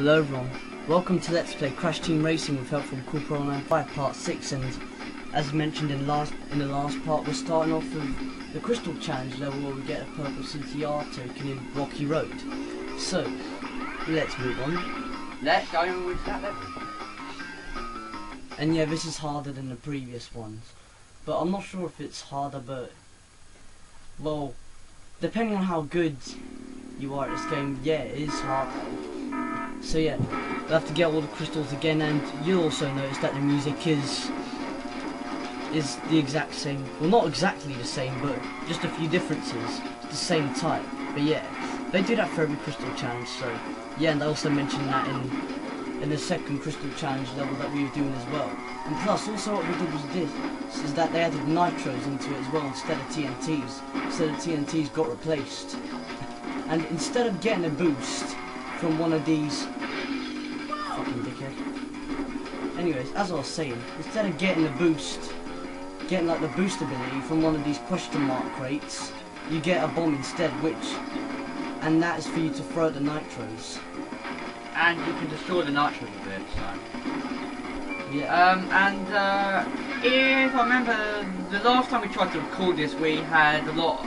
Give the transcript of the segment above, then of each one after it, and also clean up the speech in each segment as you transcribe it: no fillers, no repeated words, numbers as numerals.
Hello everyone, welcome to Let's Play Crash Team Racing with help from COOLPRO195 Part 6, and as mentioned in the last part, we're starting off with the Crystal Challenge level where we get a Purple CTR Token in Rocky Road. So, let's move on. Let's go with that level. And yeah, this is harder than the previous ones, but I'm not sure if it's harder, but, well, depending on how good you are at this game, yeah, it is hard. So yeah, we'll have to get all the crystals again, and you'll also notice that the music is the exact same. Well, not exactly the same, but just a few differences. It's the same type. But yeah, they do that for every crystal challenge. So yeah, and I also mentioned that in the second crystal challenge level that we were doing as well. And plus, also what we did was this: is that they added nitros into it as well instead of TNTs. So the TNTs got replaced, and instead of getting a boost from one of these fucking dickhead. Anyways, as I was saying, instead of getting the boost, getting like the boost ability from one of these question mark crates, you get a bomb instead, and that is for you to throw at the nitros. And you can destroy the nitros with it, so. Yeah. If I remember, the last time we tried to record this, we had a lot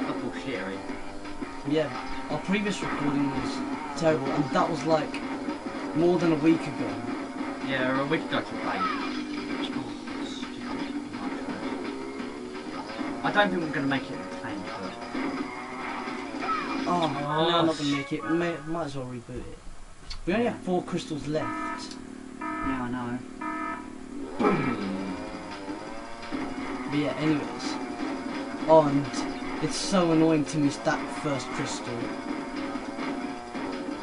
of bullshittery. Yeah, our previous recording was terrible, and that was like more than a week ago. Yeah, a week ago today. I don't think we're going to make it in time, but... Oh, no, I'm not going to make it. Might as well reboot it. We only have 4 crystals left. Yeah, I know. But yeah, anyways. Oh, and it's so annoying to miss that first crystal.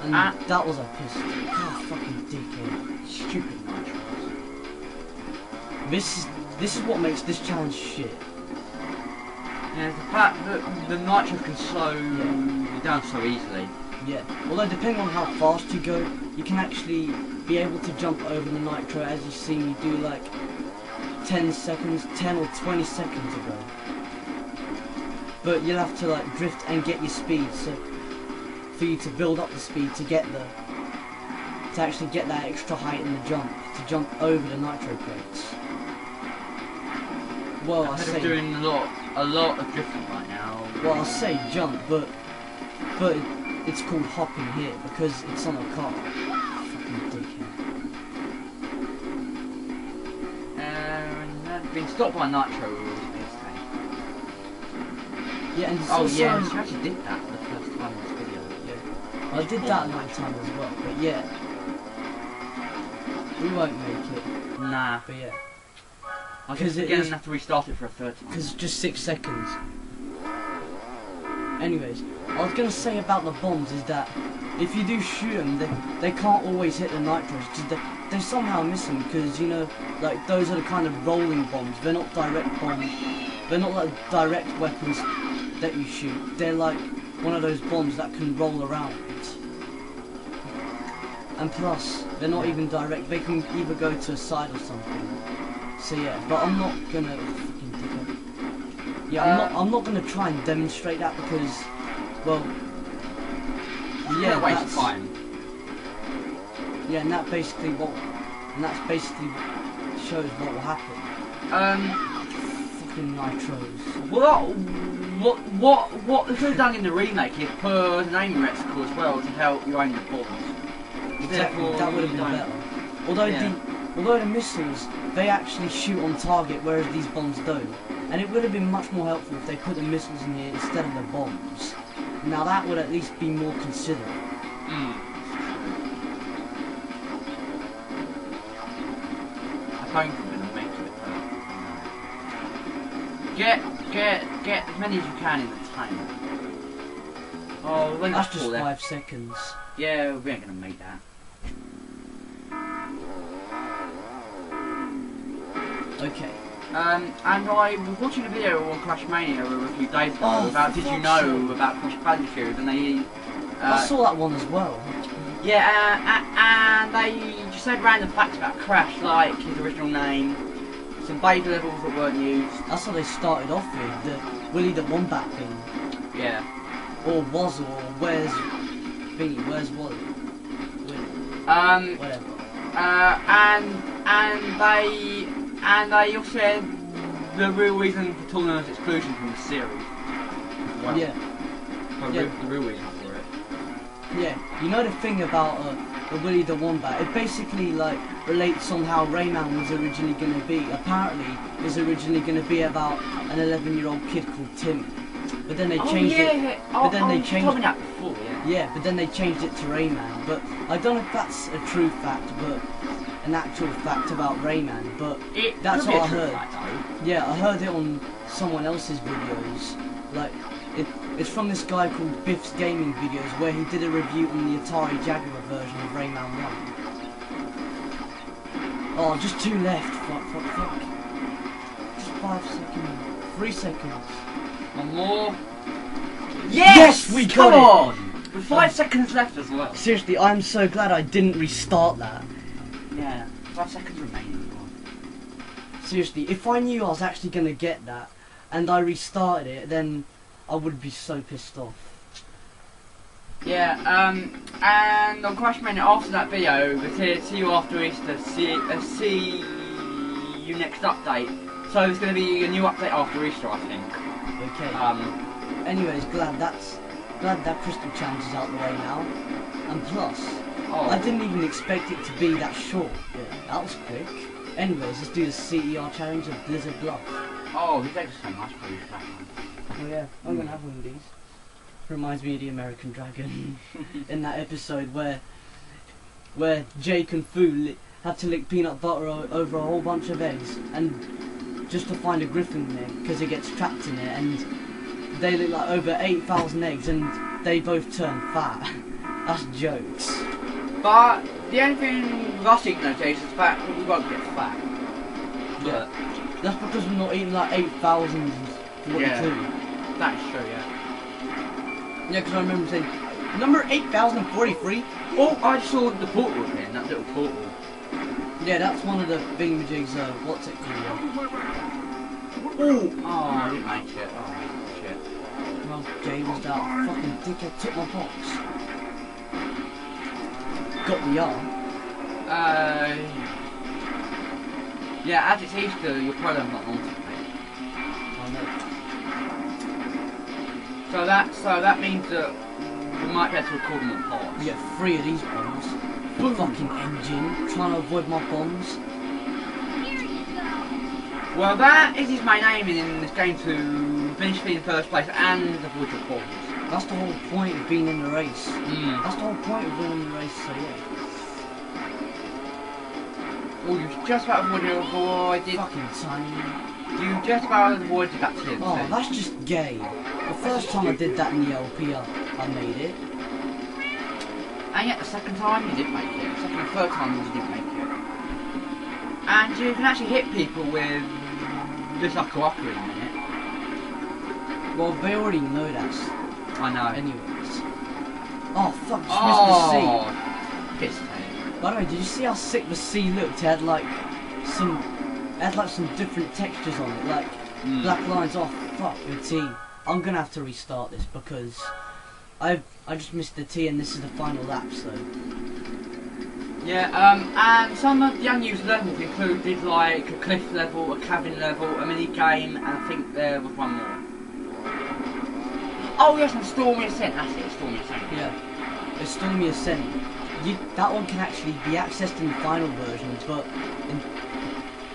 And that was a pistol. Oh, fucking dickhead. Stupid nitros. This is what makes this challenge shit. Yeah, the fact that the nitro can slow you down so easily. Yeah. Although depending on how fast you go, you can actually be able to jump over the nitro, as you've seen me do like 10 or 20 seconds ago. But you'll have to like drift and get your speed, so for you to build up the speed to actually get that extra height in the jump, to jump over the nitro crates. Well, I say doing a lot of drifting right now. Well, I'll say jump, but it's called hopping here because it's on a car. Fucking dickhead. And been stopped by nitro. Yeah, and oh yeah, you actually did that for the first time in this video. Yeah. I did that another time as well, but yeah. We won't make it. Nah. But yeah. Because we're going to have to restart it for a third time. Because it's just 6 seconds. Anyways, I was going to say about the bombs is that if you do shoot them, they can't always hit the nitros, because they somehow miss them, because, you know, like, those are the kind of rolling bombs. They're not direct bombs. They're not like direct weapons that you shoot. They're like one of those bombs that can roll around. And plus, they're not even direct. They can either go to a side or something. So yeah, but I'm not gonna fucking think of... Yeah, I'm not gonna try and demonstrate that because, well, yeah, that's fine. Yeah, and that's basically shows what will happen. Fucking nitros. What they could have done in the remake is put an aim reticle as well to help you aim the bombs. Exactly, that would have been better. Although the missiles, they actually shoot on target, whereas these bombs don't. And it would have been much more helpful if they put the missiles in here instead of the bombs. Now that would at least be more considerate. I think we're gonna make it. Get as many as you can in the time. Oh, that's just 5 seconds. Yeah, we ain't gonna make that. Okay. And I was watching a video on Crash Mania a few days ago about did you know about Crash Bandicoot, and they... I saw that one as well. Yeah, and they just said random facts about Crash, like his original name, some beta levels that weren't used. That's what they started off with, the Willy the Wombat thing. Yeah. Or Wazzle, or Where's Wally? Whatever. And they also said the real reason for Tournament's exclusion from the series. Well, Yeah. The real reason for it. Yeah. You know the thing about the Willy the Wombat? It basically like relates on how Rayman was originally going to be. Apparently, it was originally going to be about an 11-year-old kid called Tim. But then they changed it. But then they changed. Told me that before, yeah. Yeah, but then they changed it to Rayman. But I don't know if that's a true fact, but an actual fact about Rayman. But that's what I heard. Yeah, I heard it on someone else's videos. Like, it's from this guy called Biff's Gaming Videos, where he did a review on the Atari Jaguar version of Rayman 1. Oh, just 2 left. Fuck. Just 5 seconds. 3 seconds. One more. Yes, we got it. With 5 seconds left as well. Seriously, I'm so glad I didn't restart that. Yeah, 5 seconds remaining. Seriously, if I knew I was actually going to get that, and I restarted it, then I would be so pissed off. Yeah, and on Crash Mania after that video, we said see you after Easter, see you next update. So there's going to be a new update after Easter, I think. Okay. Anyways, glad that Crystal Challenge is out the way now. And plus, I didn't even expect it to be that short. Yeah, that was quick. Anyways, let's do the CTR Challenge of Blizzard Bluff. Oh, these eggs are so nice, please. Oh yeah, I'm gonna have one of these. Reminds me of the American Dragon in that episode where Jake and Fu had to lick peanut butter over a whole bunch of eggs, and just to find a griffin egg because it gets trapped in it, and they lick like over 8,000 eggs, and they both turn fat. That's jokes. But the only thing with us eating those eggs is the fact that we won't get fat. Yeah. That's because we're not eating like 8,042. Yeah. That's true, yeah. Yeah, because I remember saying, number 8,043? Oh, I saw the portal again, that little portal. Yeah, that's one of the thingamajigs, what's it called? Oh, I didn't make it. Oh, shit. Well, Jay was that fucking dickhead took my box. Got the arm. Yeah, as it's Easter, you're probably not on to me. I know. So that means that we might be able to record them on parts. We get 3 of these bombs. Fucking engine, trying to avoid my bombs. Well, that is his main aim in this game, to finish in first place and avoid the bombs. That's the whole point of being in the race. That's the whole point of winning the race, so yeah. Well, you just about avoided. Fucking tiny. You just about avoided that too. Oh, that's just gay. The first time I did that in the LP, I made it. And yet the second time you didn't make it. The second and third time you didn't make it. And you can actually hit people with this like a in a minute. Well, they already know that. I know. Anyways. Oh fuck, just missed the C. Piss take. By the way, did you see how sick the C looked? It had like some different textures on it, like black lines. Oh fuck the T. I'm gonna have to restart this because I just missed the T and this is the final lap, so. Yeah, and some of the unused levels included like a cliff level, a cabin level, a mini game, and I think there was one more. Oh yes, and Stormy Ascent, that's it, Stormy Ascent. Yeah, the Stormy Ascent. That one can actually be accessed in the final versions, but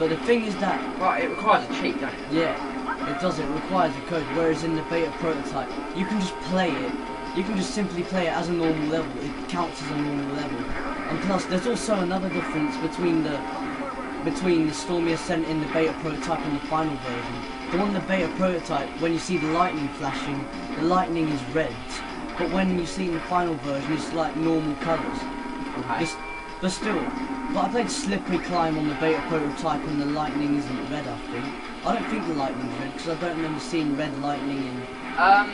the thing is that... Right, it requires a cheat, doesn't it? Yeah, it does, it requires a code, whereas in the beta prototype, you can just play it. You can just simply play it as a normal level, it counts as a normal level. And plus, there's also another difference between the Stormy Ascent in the beta prototype and the final version. The one in the beta prototype, when you see the lightning flashing, the lightning is red. But when you see in the final version, it's like normal colours. Okay. But still, I played Slippery Climb on the beta prototype and the lightning isn't red, I think. I don't think the lightning's red, because I don't remember seeing red lightning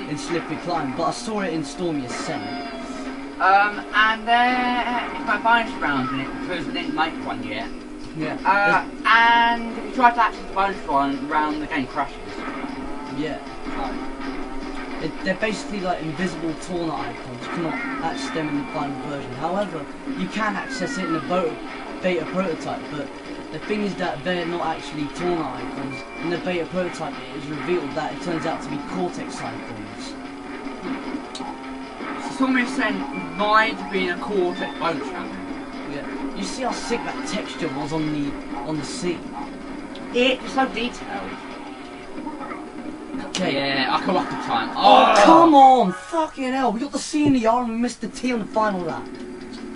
in Slippery Climb, but I saw it in Stormy Ascent. And there is no bonus round in it, because we didn't make one yet. Yeah. And if you try to access the bonus round, the game crashes. Yeah. They're basically like invisible Torna icons. You cannot access them in the final version. However, you can access it in the beta prototype, but the thing is that they're not actually Torna icons. In the beta prototype, it is revealed that it turns out to be Cortex icons. So it's almost saying Vide being a Cortex bonus round. Yeah. You see how sick that texture was on the sea. It's so detailed. Okay. Yeah, I come up the time. Oh, come on! Fucking hell! We got the C and the R and we missed the T on the final lap.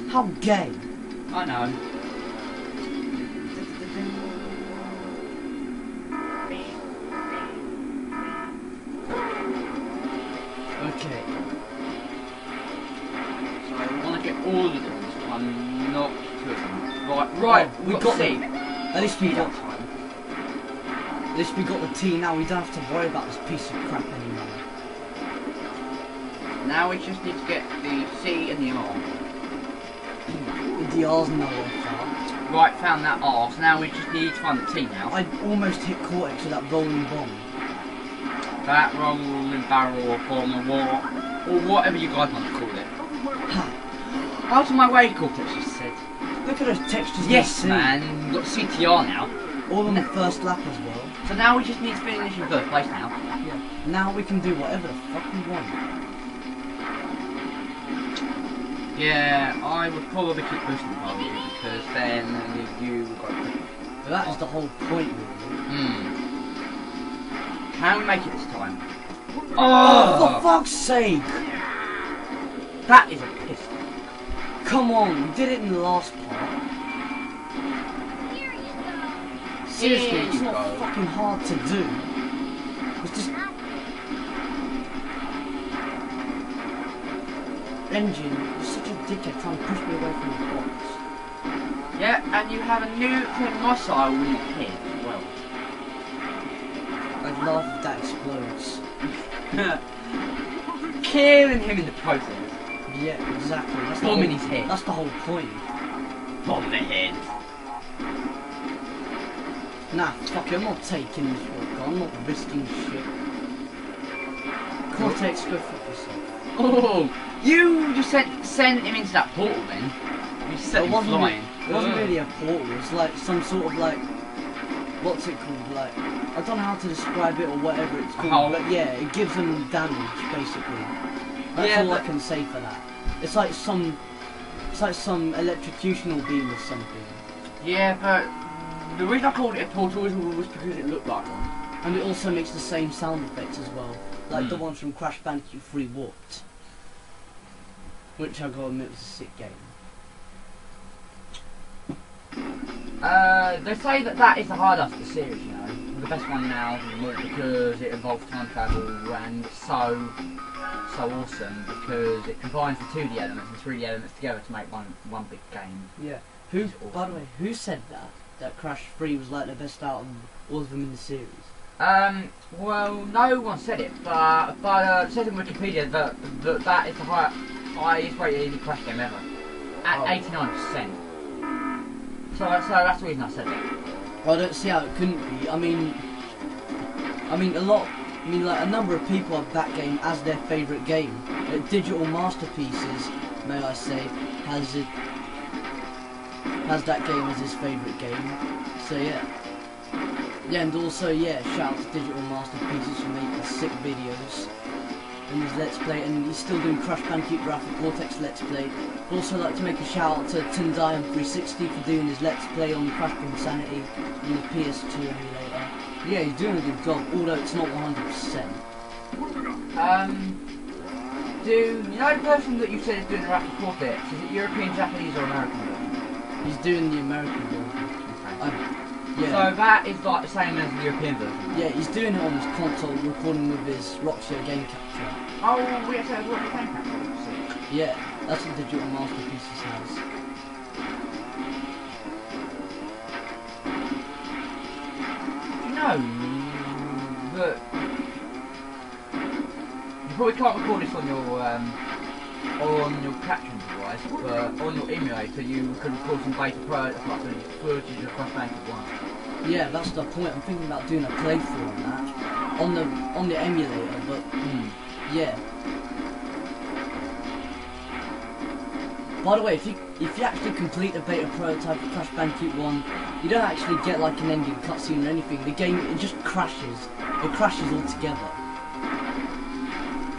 How gay! I know. Okay. So I want to get all of them. I'm not good. Right. We got C. At least we got time. At least we got the T. Now we don't have to worry about this piece of crap anymore. Now we just need to get the C and the R. The R's nowhere far. Right, found that R. So now we just need to find the T now. I almost hit Cortex with that rolling bomb. That rolling barrel or bomb or whatever you guys want to call it. Out of my way, Cortex just said. Look at those textures. Yes, man. We've got CTR now. All on the first lap as well. So now we just need to finish in first place now. Yeah. Now we can do whatever the fuck we want. Yeah, I would probably keep boosting the volume because then you got. But that is the whole point, really. Can we make it this time? Oh, for fuck's sake! That is a piss. Come on, we did it in the last part. Seriously, it's not fucking hard to do. It's just... Engine, you're such a dickhead trying to push me away from the box. Yeah, and you have a nuclear missile in your head as well. I'd laugh if that explodes. Killing him in the process. Yeah, exactly. That's Bomb in his head. That's the whole point. Bomb the head. Nah, fuck it, I'm not taking this walk. I'm not risking shit. Cortex, go fuck yourself. Oh, you just sent him into that portal then. You set him flying. It wasn't really a portal, it's like some sort of like, what's it called, like, I don't know how to describe it or whatever it's called, but yeah, it gives them damage, basically. That's all I can say for that. It's like some electrocutional beam or something. Yeah, but the reason I called it a portal was because it looked like one. And it also makes the same sound effects as well, like the ones from Crash Bandicoot 3 Warped. Which I gotta admit was a sick game. They say that is the highlight of the series, you know. The best one now, because it involves time travel and so awesome because it combines the 2D elements and 3D elements together to make one big game. Yeah. Awesome. By the way, who said that? That Crash 3 was like the best out of all of them in the series? Well, no one said it, but it says in Wikipedia that is the highest rated Crash game ever. At 89%. So that's the reason I said that. Well, I don't see how it couldn't be. I mean, like a number of people have that game as their favourite game. Digital Masterpieces, may I say, has that game as his favourite game. So yeah. Yeah, and also yeah, shout out to Digital Masterpieces for making sick videos. And his Let's Play, and he's still doing Crash Bandicoot Graphic Cortex Let's Play. I'd also like to make a shout out to Tendai on 360 for doing his Let's Play on Crash Insanity on the PS2 emulator. Yeah, he's doing a good job, although it's not 100%. You know the person that you said is doing the Graphic Cortex, is it European, Japanese or American version? He's doing the American version. Yeah. So that is like the same as the European version? Yeah, he's doing it on his console, recording with his Roxio game capture. Oh, we have to work with game capture? Yeah, that's what Digital Masterpieces has. You know that you probably can't record this on your caption device, but on your emulator you can record some beta like the footage of Crash Bandicoot 1. Yeah, that's the point. I'm thinking about doing a playthrough on that on the emulator, but Yeah. By the way, if you actually complete a beta prototype of Crash Bandicoot 1, you don't actually get like an ending cutscene or anything. The game, it just crashes. It crashes altogether.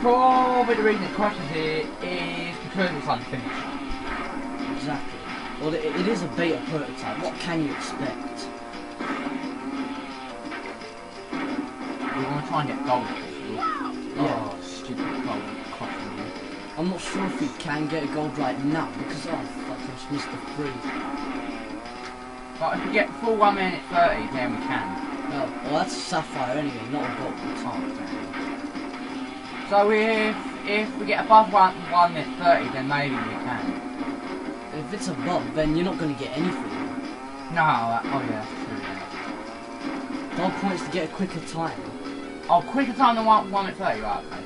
Probably the reason it crashes here is because it's unfinished. Exactly. Well, it is a beta prototype. What can you expect? We want to try and get gold. Yeah. Oh, stupid gold. I'm not sure if we can get a gold right now because oh fuck, I just missed the free. But if we get full 1 minute 30, then we can. Oh, well that's a sapphire anyway, not a gold. So if we get above 1 minute 30, then maybe we can. If it's above, then you're not going to get anything. No, oh yeah, that's true. Yeah. The whole point is to get a quicker time. Oh, quicker time than 1 minute 30, right? Okay.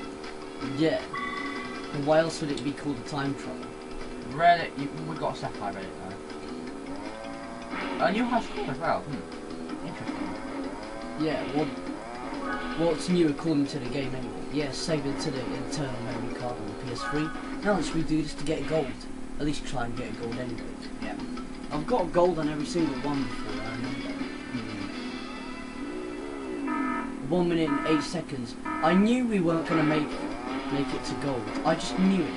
Yeah. And why else would it be called a time trial? Relic, we got a sapphire Relic though. A new high score as well. Interesting. Yeah. What's new according to the game anyway? Yeah, save it to the internal memory card on the PS3. Now let's redo this to get gold. At least try and get gold anyway. Yeah. I've got gold on every single one before, I remember. 1 minute and 8 seconds. I knew we weren't going to make it to gold. I just knew it.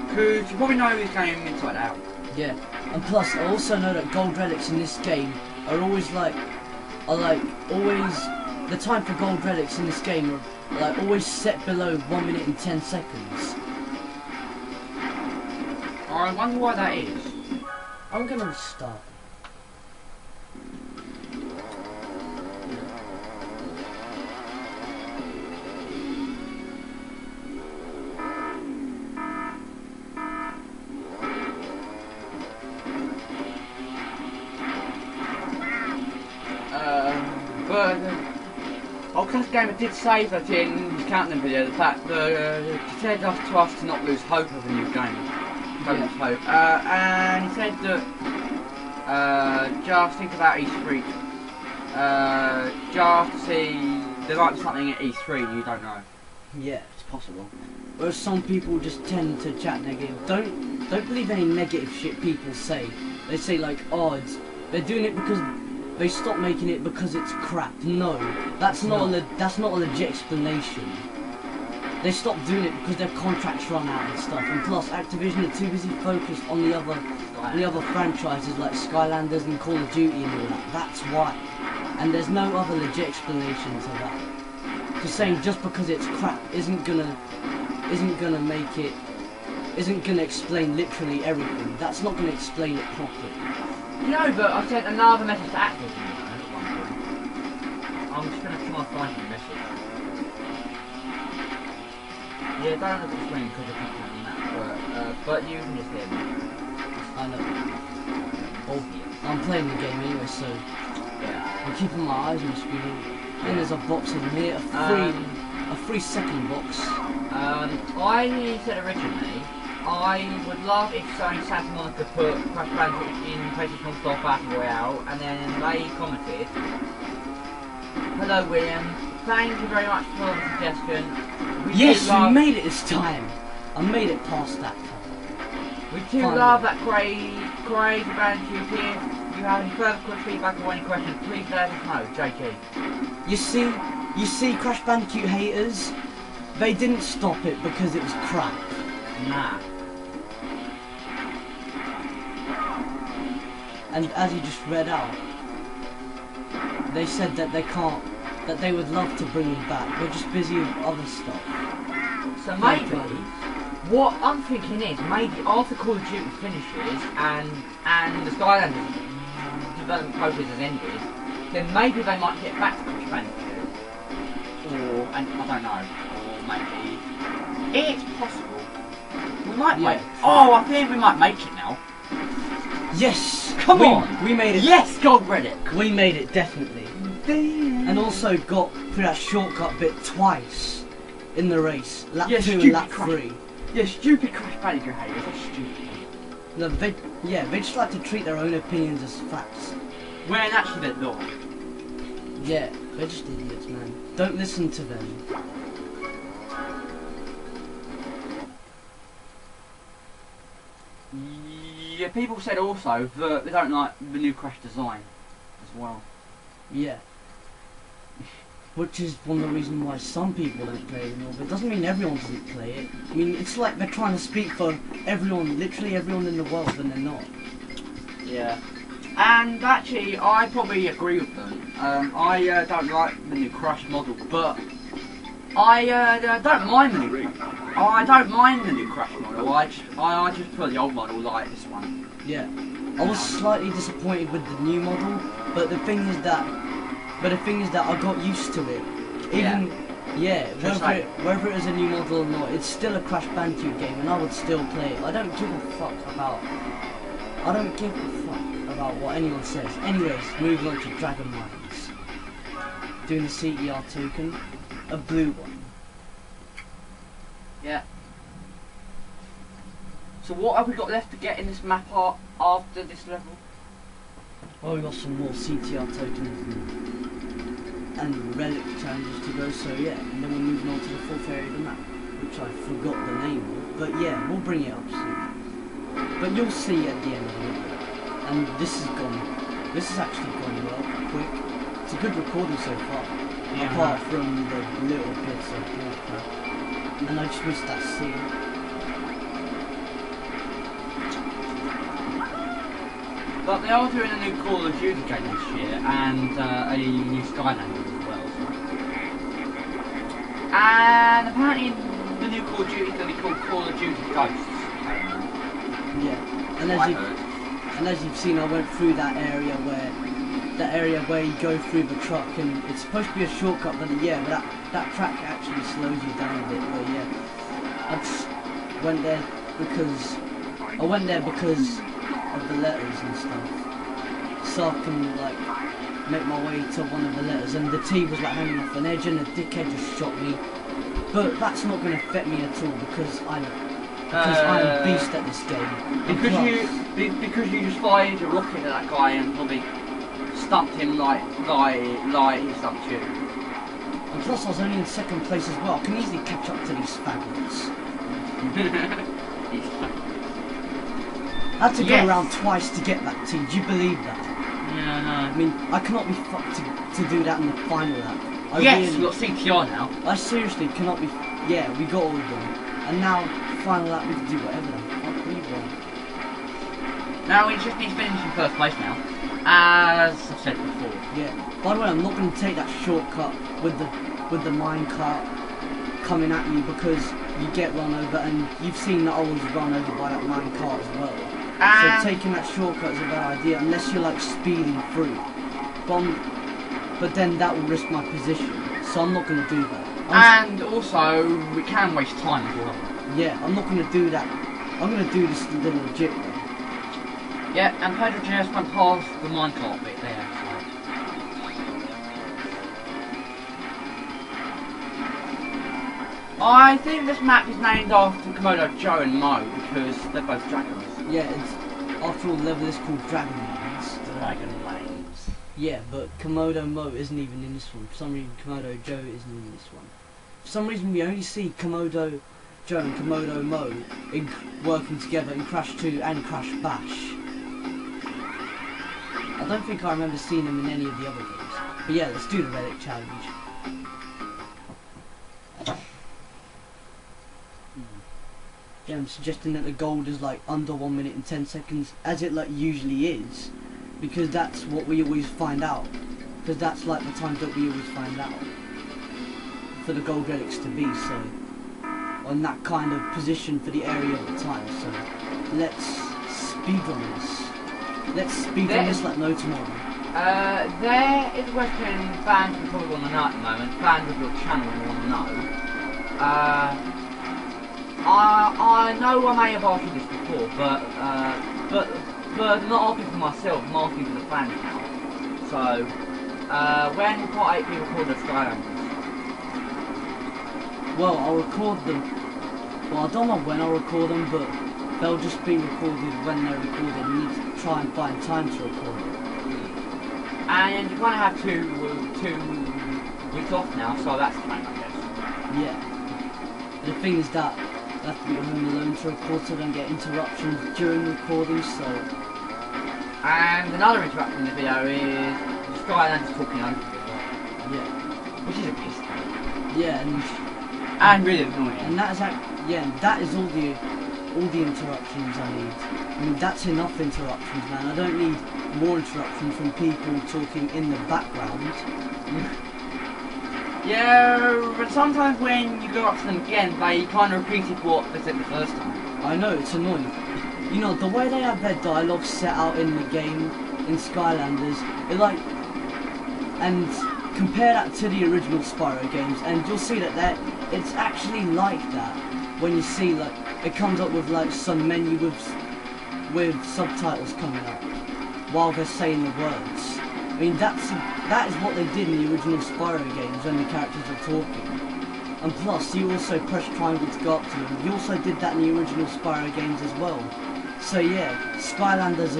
Because you probably know this game inside out. Yeah. And plus, I also know that gold relics in this game are always the time for gold relics in this game are like always set below 1 minute and 10 seconds. I wonder why that is. I'm gonna restart. But Octopus Gamer did say that in his Countdown video, the fact that he said to us to not lose hope of a new game. Don't lose hope. And he said that just think about E3. Just to see there might be something at E3 you don't know. Yeah, it's possible. Whereas some people just tend to chat negative. Don't believe any negative shit people say. They say like, oh, they're doing it because they stopped making it because it's crap. No, that's not a legit explanation. They stopped doing it because their contracts run out and stuff. And plus, Activision are too busy focused on the other franchises like Skylanders and Call of Duty and all that. That's why. And there's no other legit explanation to that. Just saying just because it's crap isn't gonna explain literally everything. That's not gonna explain it properly. No, but I sent another message to Activision. I'm just gonna try and find the message. Yeah, don't have to explain because I can't find that, but you can just hear me. I know. Obvious. I'm playing the game anyway, so yeah. I'm keeping my eyes on the screen. Then there's a box in here, a 3 second box. I said originally, I would love if Sony Santa Monica put Crash Bandicoot in PlayStation Store Battle Royale, and then they commented, "Hello William, thank you very much for the suggestion. Yes, we made it this time. I made it past that time. We do love that crazy Bandicoot. If you have any further quick feedback or any questions, please let us know, JG. You see, Crash Bandicoot haters, they didn't stop it because it was crap. Nah. And as you just read out, they said that that they would love to bring it back. They're just busy with other stuff. So maybe, what I'm thinking is, maybe after Call of Duty finishes and the Skylanders development process has ended, then maybe they might get back to Crash Bandicoot. Or, and I don't know, or maybe, it's possible. We might make it. Oh, I think we might make it now. Yes! Come on! We made it. Yes, Gold Relic! We made it, definitely. And also got through that shortcut bit twice in the race. Lap 2 and lap 3. Yeah, stupid Crash Bandicoot haters, that's stupid. No, they just like to treat their own opinions as facts. When actually they're not. Yeah, they're just idiots, man. Don't listen to them. Yeah, people said also that they don't like the new Crash design as well. Yeah. Which is one of the reasons why some people don't play it anymore, but it doesn't mean everyone doesn't play it. I mean, it's like they're trying to speak for everyone, literally everyone in the world, and they're not. Yeah. And actually, I probably agree with them. I don't like the new Crash model, but I don't mind the new. I don't mind the new Crash model. I just prefer the old model, like this one. Yeah. I was slightly disappointed with the new model, but the thing is that I got used to it. Even whether it is a new model or not, it's still a Crash Bandicoot game, and I would still play it. I don't give a fuck about what anyone says. Anyways, moving on to Dragon Mines. Doing the CTR token, a blue one. Yeah. So what have we got left to get in this map art after this level? Well, we got some more CTR tokens and Relic challenges to go, so yeah, and then we're moving on to the fourth area of the map, which I forgot the name of, but yeah, we'll bring it up soon. But you'll see at the end of it, and this has actually gone well, quick. It's a good recording so far, apart from the little bits of bullcrap, and I just missed that scene. But they are doing a new Call of Duty game this year, and a new Skylander as well. So. And apparently the new Call of Duty is going to be called Call of Duty Ghosts. Yeah, and as you've seen, I went through that area where you go through the truck, and it's supposed to be a shortcut, but yeah, that track actually slows you down a bit. But yeah, I just went there because of the letters and stuff, so I can like make my way to one of the letters, and the T was like hanging off an edge, and the dickhead just shot me. But that's not going to affect me at all because I'm a beast at this game. Because you just fired a rocket at that guy and probably stumped him like he stumped you. And plus I was only in second place as well. I can easily catch up to these faggots. I had to go around twice to get that T. Do you believe that? Yeah, no. I mean, I cannot be fucked to do that in the final lap. Yes, we've got CTR now. I seriously cannot be. Yeah, we got all of them. And now, final lap, we can do whatever the fuck we want. Now we just need to finish in first place now, as I've said before. Yeah. By the way, I'm not going to take that shortcut with the minecart coming at you because you get run over, and you've seen that I was run over by that minecart as well. So taking that shortcut is a bad idea unless you're like speeding through. But then that will risk my position, so I'm not going to do that. And also, we can waste time as well. Yeah, I'm not going to do that. I'm going to do this the legit way. Yeah, and Pedro just went past the minecart bit there. I think this map is named after Komodo Joe and Mo because they're both dragons. Yeah, it's after all, the level is called Dragon Mines. Dragon Mines. Yeah, but Komodo Mo isn't even in this one. For some reason, Komodo Joe isn't in this one. For some reason, we only see Komodo Joe and Komodo Mo working together in Crash 2 and Crash Bash. I don't think I remember seeing them in any of the other games. But yeah, let's do the Relic challenge. Yeah, I'm suggesting that the gold is like under 1 minute and 10 seconds, as it like usually is, because that's what we always find out. Because that's like the time that we always find out for the gold relics to be. So on that kind of position for the area of the time. So let's speedrun this. Let's speedrun this like no tomorrow. There is a question fans will probably want to know at the moment. Fans of your channel will want to know. I know I may have asked you this before, but not asking for myself, I'm asking for the fans now. So, when Part 8 people record the Skylanders? Well, I'll record them. Well, I don't know when I'll record them, but they'll just be recorded when they're recorded. You need to try and find time to record them. And you're going to have two weeks off now, so that's fine, I guess. Yeah. The thing is that I have to be home alone to record so I don't get interruptions during recording, so... And another interruption in the video is Skylanders talking over it. Yeah. Which is a piss take. Yeah, And really annoying. and that is that is all the interruptions I need. I mean, that's enough interruptions, man. I don't need more interruptions from people talking in the background. Yeah, but sometimes when you go up to them again, they kind of repeated what they said the first time. I know, it's annoying. You know, the way they have their dialogue set out in the game, in Skylanders, it like... And compare that to the original Spyro games, and you'll see that it's actually like that. When you see, like, it comes up with, like, some menu with subtitles coming up, while they're saying the words. I mean, that is what they did in the original Spyro games when the characters are talking. And plus, you also press triangle to go up to them. You also did that in the original Spyro games as well. So yeah, Skylanders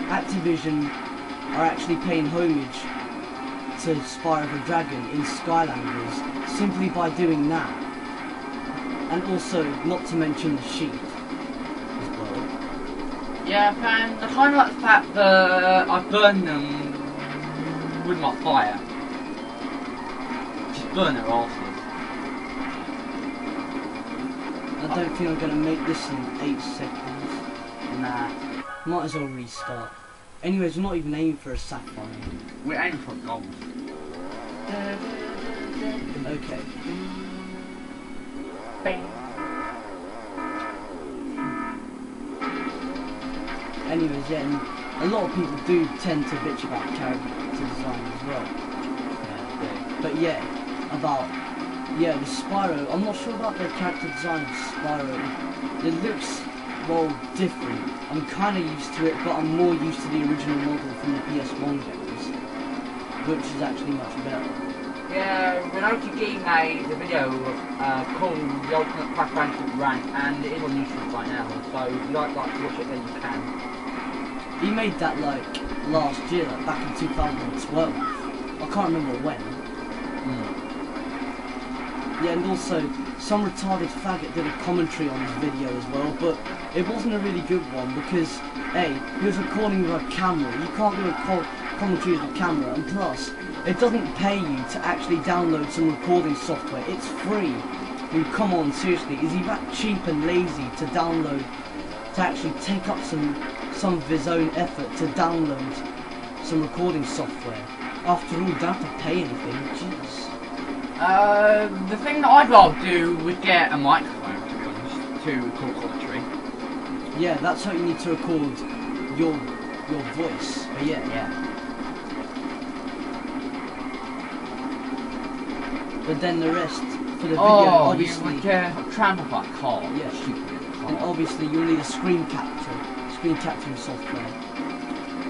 Activision are actually paying homage to Spyro the Dragon in Skylanders simply by doing that. And also, not to mention the sheep as well. Yeah, and I kind of like the fact that I burned them with my fire. Just burn their asses. I don't think I'm going to make this in 8 seconds. Nah. Might as well restart. Anyways, we're not even aiming for a sapphire. We're aiming for a gold. Okay. Bang. Anyways, yeah, and a lot of people do tend to bitch about character design as well. But yeah, the Spyro, I'm not sure about the character design of Spyro. It looks, well, different. I'm kind of used to it, but I'm more used to the original model from the PS1 games, which is actually much better. Yeah, Relic made a video called The Ultimate Crash Bandicoot Rant, and it is on YouTube right now, so if you'd like to watch it then you can. He made that like last year, like back in 2012. I can't remember when. Yeah, and also some retarded faggot did a commentary on this video as well, but it wasn't a really good one because A, he was recording with a camera. You can't do a commentary with a camera, and plus, it doesn't pay you to actually download some recording software. It's free. I mean, come on, seriously, is he that cheap and lazy to download, to actually take up some of his own effort to download some recording software? After all, you don't have to pay anything, jeez. The thing that I'd rather do would get a microphone, to be honest, to record commentary. Yeah, that's how you need to record your voice. But yeah. But then the rest for the video, obviously. You would get a trample by a car. Yeah. And obviously you'll need a screen capturing software.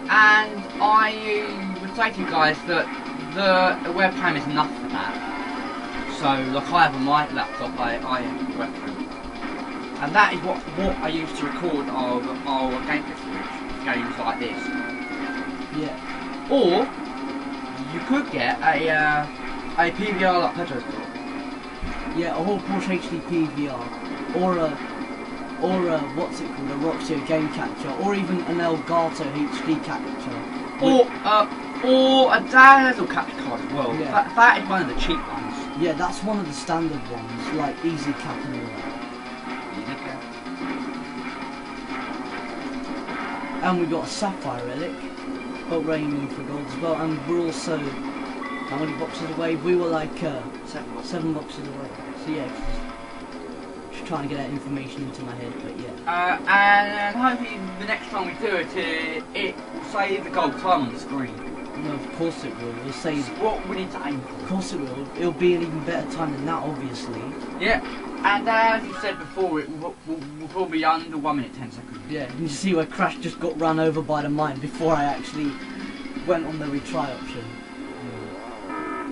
And I would say to you guys that the webcam is enough for that. So, like I have on my laptop, I have a webcam. And that is what I use to record our gameplay footage, games like this. Yeah. Or, you could get a PVR like Pedro's got. Yeah, a whole Porsche HD PVR. Or a what's it called, a Roxio game capture, or even an Elgato HD capture. Or a Dazzle capture card as well. Yeah. That is one of the cheap ones. Yeah, that's one of the standard ones, like Easy Cap and all that. And we got a Sapphire Relic, but we're aiming for gold as well, and we're also, how many boxes away? We were like 7 boxes away. So yeah, just trying to get that information into my head, but yeah. And hopefully the next time we do it will say the gold time on the screen. No, of course it will. It'll say what we need to aim for. Of course it will. It'll be an even better time than that, obviously. Yeah. And as you said before, it will probably be under 1 minute 10 seconds. Yeah, you can see where Crash just got run over by the mine before I actually went on the retry option.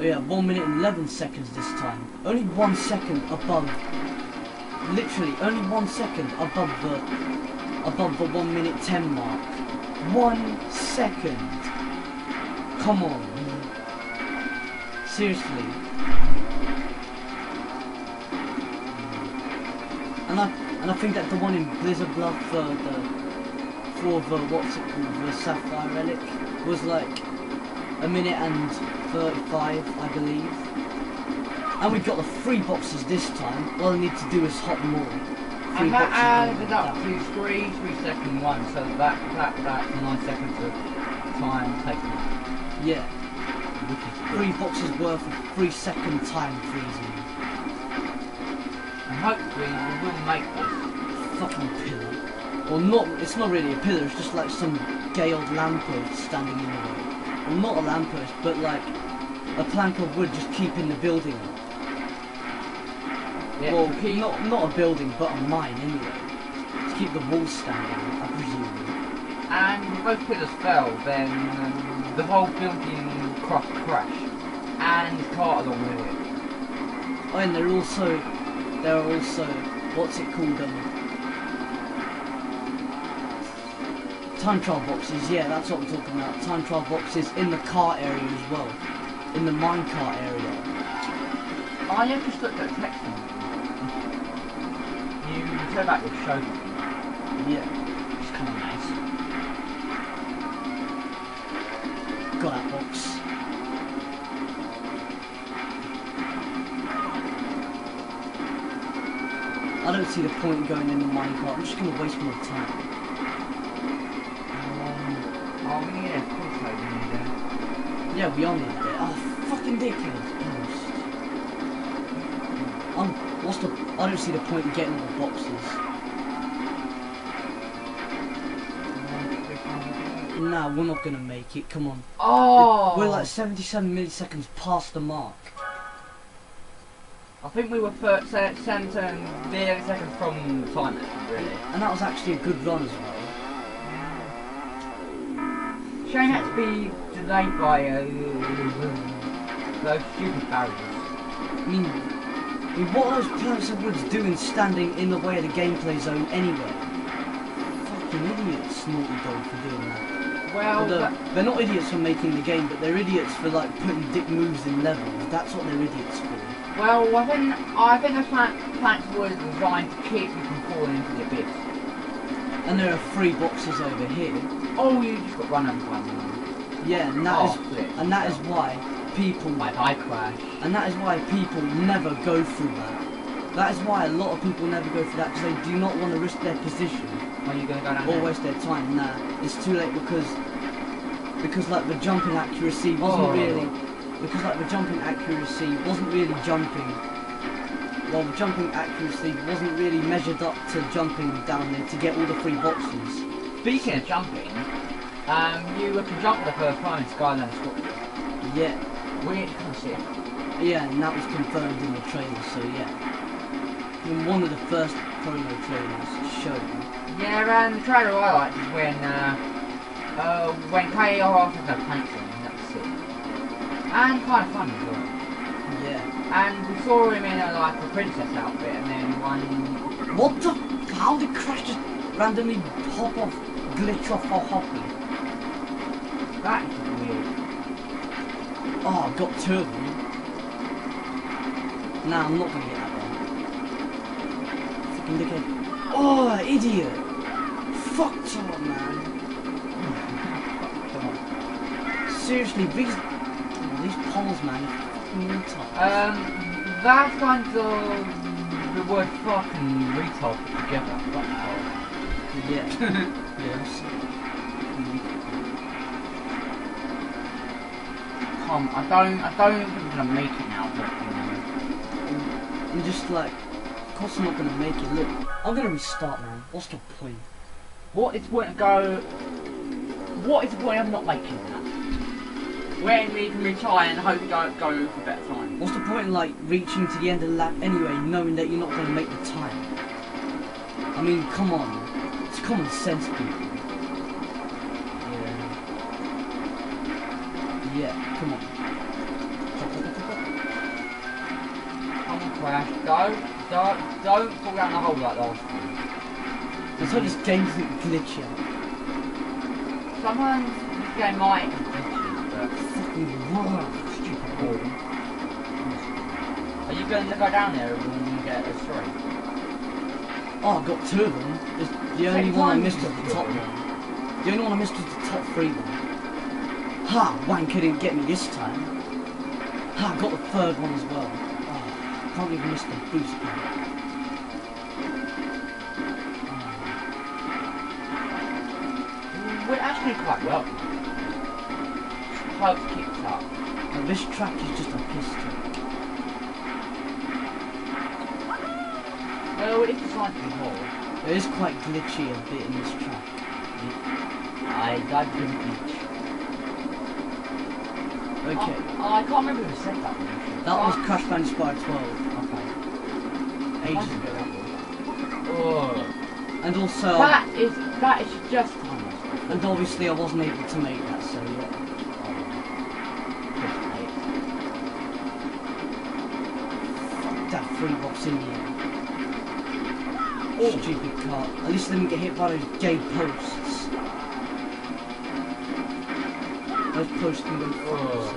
Yeah, 1 minute and 11 seconds this time. Only 1 second above. Literally, only 1 second above the 1 minute 10 mark. 1 second. Come on. Seriously. And I think that the one in Blizzard Bluff for the what's it called, the Sapphire Relic, was like 1 minute and 35, I believe. And we got the 3 boxes this time. All I need to do is hop more. And that added up to 3-second one, so that's 9 seconds of time taken. Yeah. 3 boxes worth of 3-second time freezing. And hopefully we will make this. Fucking pillar. Or not, it's not really a pillar, it's just like some gay old lamppost standing in the way. Well, not a lamppost, but like a plank of wood just keeping the building up. Yeah, well, not a building, but a mine anyway. To keep the walls standing, I presume. And if those pillars fell, then the whole building crash. And the cart along with it. Oh, and there are also, what's it called, time trial boxes, yeah, that's what I'm talking about. Time trial boxes in the cart area as well. In the minecart area. I have just looked at text on it. You turn back your show. Yeah. It's kind of nice. Got that box. I don't see the point in going in the minecart. I'm just going to waste more time. Oh, we need a quick load in there. Yeah, we all need it. Oh, fucking dickhead. I don't see the point in getting all the boxes. Nah, we're not going to make it. Come on. Oh! We're like 77 milliseconds past the mark. I think we were 7 seconds from the timer, really. And that was actually a good run as well. Shane had to be delayed by those stupid barriers. I mean, what are those planks of woods doing standing in the way of the gameplay zone anyway? Fucking idiots, Naughty Dog, for doing that. Well, they're not idiots for making the game, but they're idiots for like putting dick moves in levels. That's what they're idiots for. Well, I think the planks were designed to keep you from falling into the abyss. And there are 3 boxes over here. Oh, you just got run over by one. Yeah, and that is why people. My bike crash. And that is why people never go through that. That is why a lot of people never go through that, because they do not want to risk their position. Are you going to go down or waste their time. Nah, it's too late because like the jumping accuracy wasn't really. Because like the jumping accuracy wasn't really jumping. Well, the jumping accuracy wasn't really measured up to jumping down there to get all the 3 boxes. Speaking of jumping, you can jump for the first time in Skyland Scotland. Yeah. Weird concept. Yeah, and that was confirmed in the trailer, so yeah. In one of the first promo trailers showed. Yeah, and the trailer I liked is when KR has no pants on, that was sick. And kind of fun as well. Yeah. And we saw him in like a princess outfit, and then one. What the? How did Crash just randomly hop off, glitch off while hopping? That is weird. Oh, I've got 2 of them. Nah, I'm not gonna get that one. Fucking dickhead. Oh, idiot! Fucked up, man. Seriously, these poles, man. That's kind of the word fucking retard put together. Yeah. Yes. I don't think I'm gonna make it now, but I'm just like, of course I'm not gonna make it. Look, I'm gonna restart, man. What's the point? What is the point of not making that? When we can retire and hope we don't go for better time. What's the point in like reaching to the end of the lap anyway, knowing that you're not gonna make the time? I mean, come on. It's common sense, people. Yeah, come on. Come on, Crash. Don't fall down the hole like last time. That's why this game doesn't glitch out. Sometimes this game might glitch, but fucking stupid ball. Are you going to go down there when you get a straight? Oh, I got 2 of them. The only one I missed was the top one. The only one I missed was the top 3 one. Ha! Wanker didn't get me this time. Ha! I got the 3rd one as well. Oh, can't even miss the boost pack. We're actually quite well. Quite kicked up. Now, this track is just a piss track. Well, it is designed to be more. It is quite glitchy a bit in this track. I died from the beach. Okay. I can't remember who said that one. That was Crash Bandicoot 12. Okay. Ages ago. Oh. And also... That is just timeless. And obviously I wasn't able to make that, so yeah. Fuck that 3 box in the air. Stupid car. At least I didn't get hit by those gay posts. Those posts can go through themselves.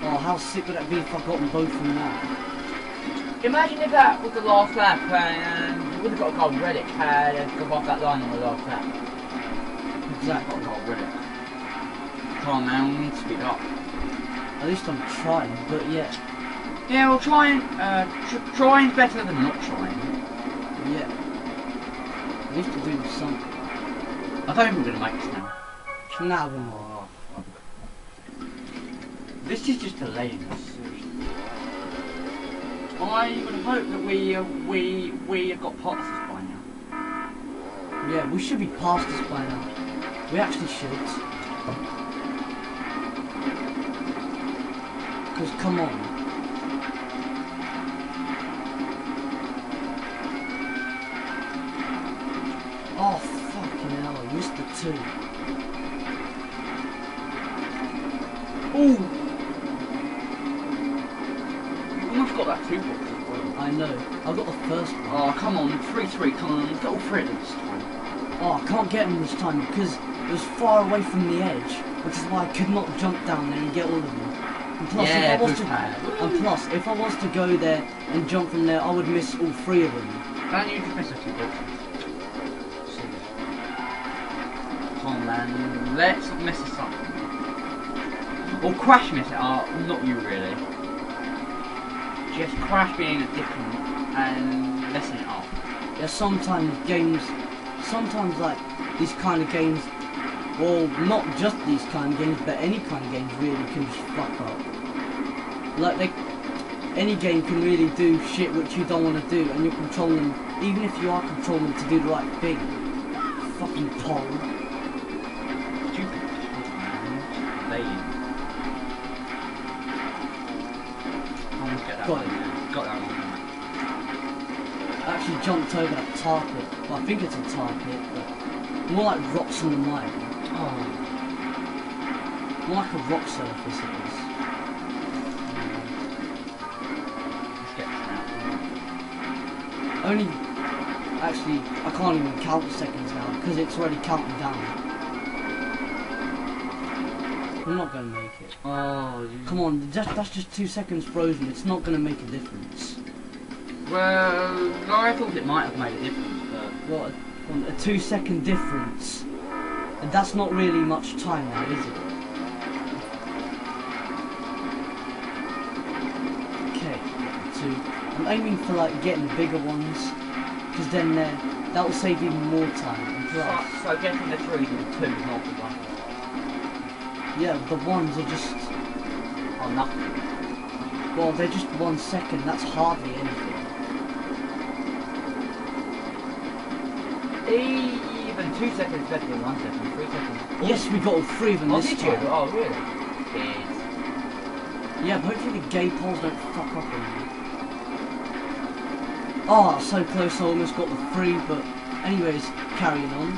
Oh, how sick would that be if I got them both from that? Imagine if that was the last lap and you would have got a gold relic had it come off that line on the last lap. Exactly. Got a gold relic. Come on man, we need to speed up. At least I'm trying, but yeah. Yeah, well trying's better than not trying. Yeah. At least we're doing something. I don't think we're going to make this now. Now we're not. This is just delaying us. I would hope that we have got past this by now. Yeah, we should be past this by now. We actually should. Because come on. Oh fucking hell, I missed the 2. Ooh! Almost got that 2 box. I know. I got the first one. Oh come on, 3-3, come on, let's get all 3 of them this time. Oh, I can't get them this time because it was far away from the edge, which is why I could not jump down there and get all of them. And plus, if I was to go there and jump from there, I would miss all 3 of them. Don't you just miss the 2 boxes? Come on man, let's not mess this up. Or Crash miss it, not you really. Just Crash being a dickhead and messing it up. Yeah, sometimes like these kind of games, well, not just these kind of games, but any kind of games really can just fuck up. Like, any game can really do shit which you don't want to do, and you're controlling, even if you are controlling to do the right thing. Fucking pole. Stupid man. Got it. Got that one. I actually jumped over that tar pit. Well, I think it's a tar pit, but more like rocks on the mine. Oh. More like a rock surface it is. Let's get this now. Only, actually, I can't even count the seconds now because it's already counting down. I'm not going to make it. Oh, come on, that's just 2 seconds frozen. It's not going to make a difference. Well, I thought it might have made a difference, but... What, a 2 second difference? And that's not really much time now, is it? Okay, 2. I'm aiming for like getting the bigger ones, because then that will save even more time. And plus, so getting the 3 and the 2 is not the 1. Yeah, the ones are just... Oh, nothing. Well, they're just 1 second, that's hardly anything. Even 2 seconds better than 1 second, 3 seconds. Yes, we got all 3 of them this did time. You? Oh, really? Kids. Yeah, but hopefully the gay poles don't fuck up on me. Oh, so close, I almost got the 3, but anyways, carrying on.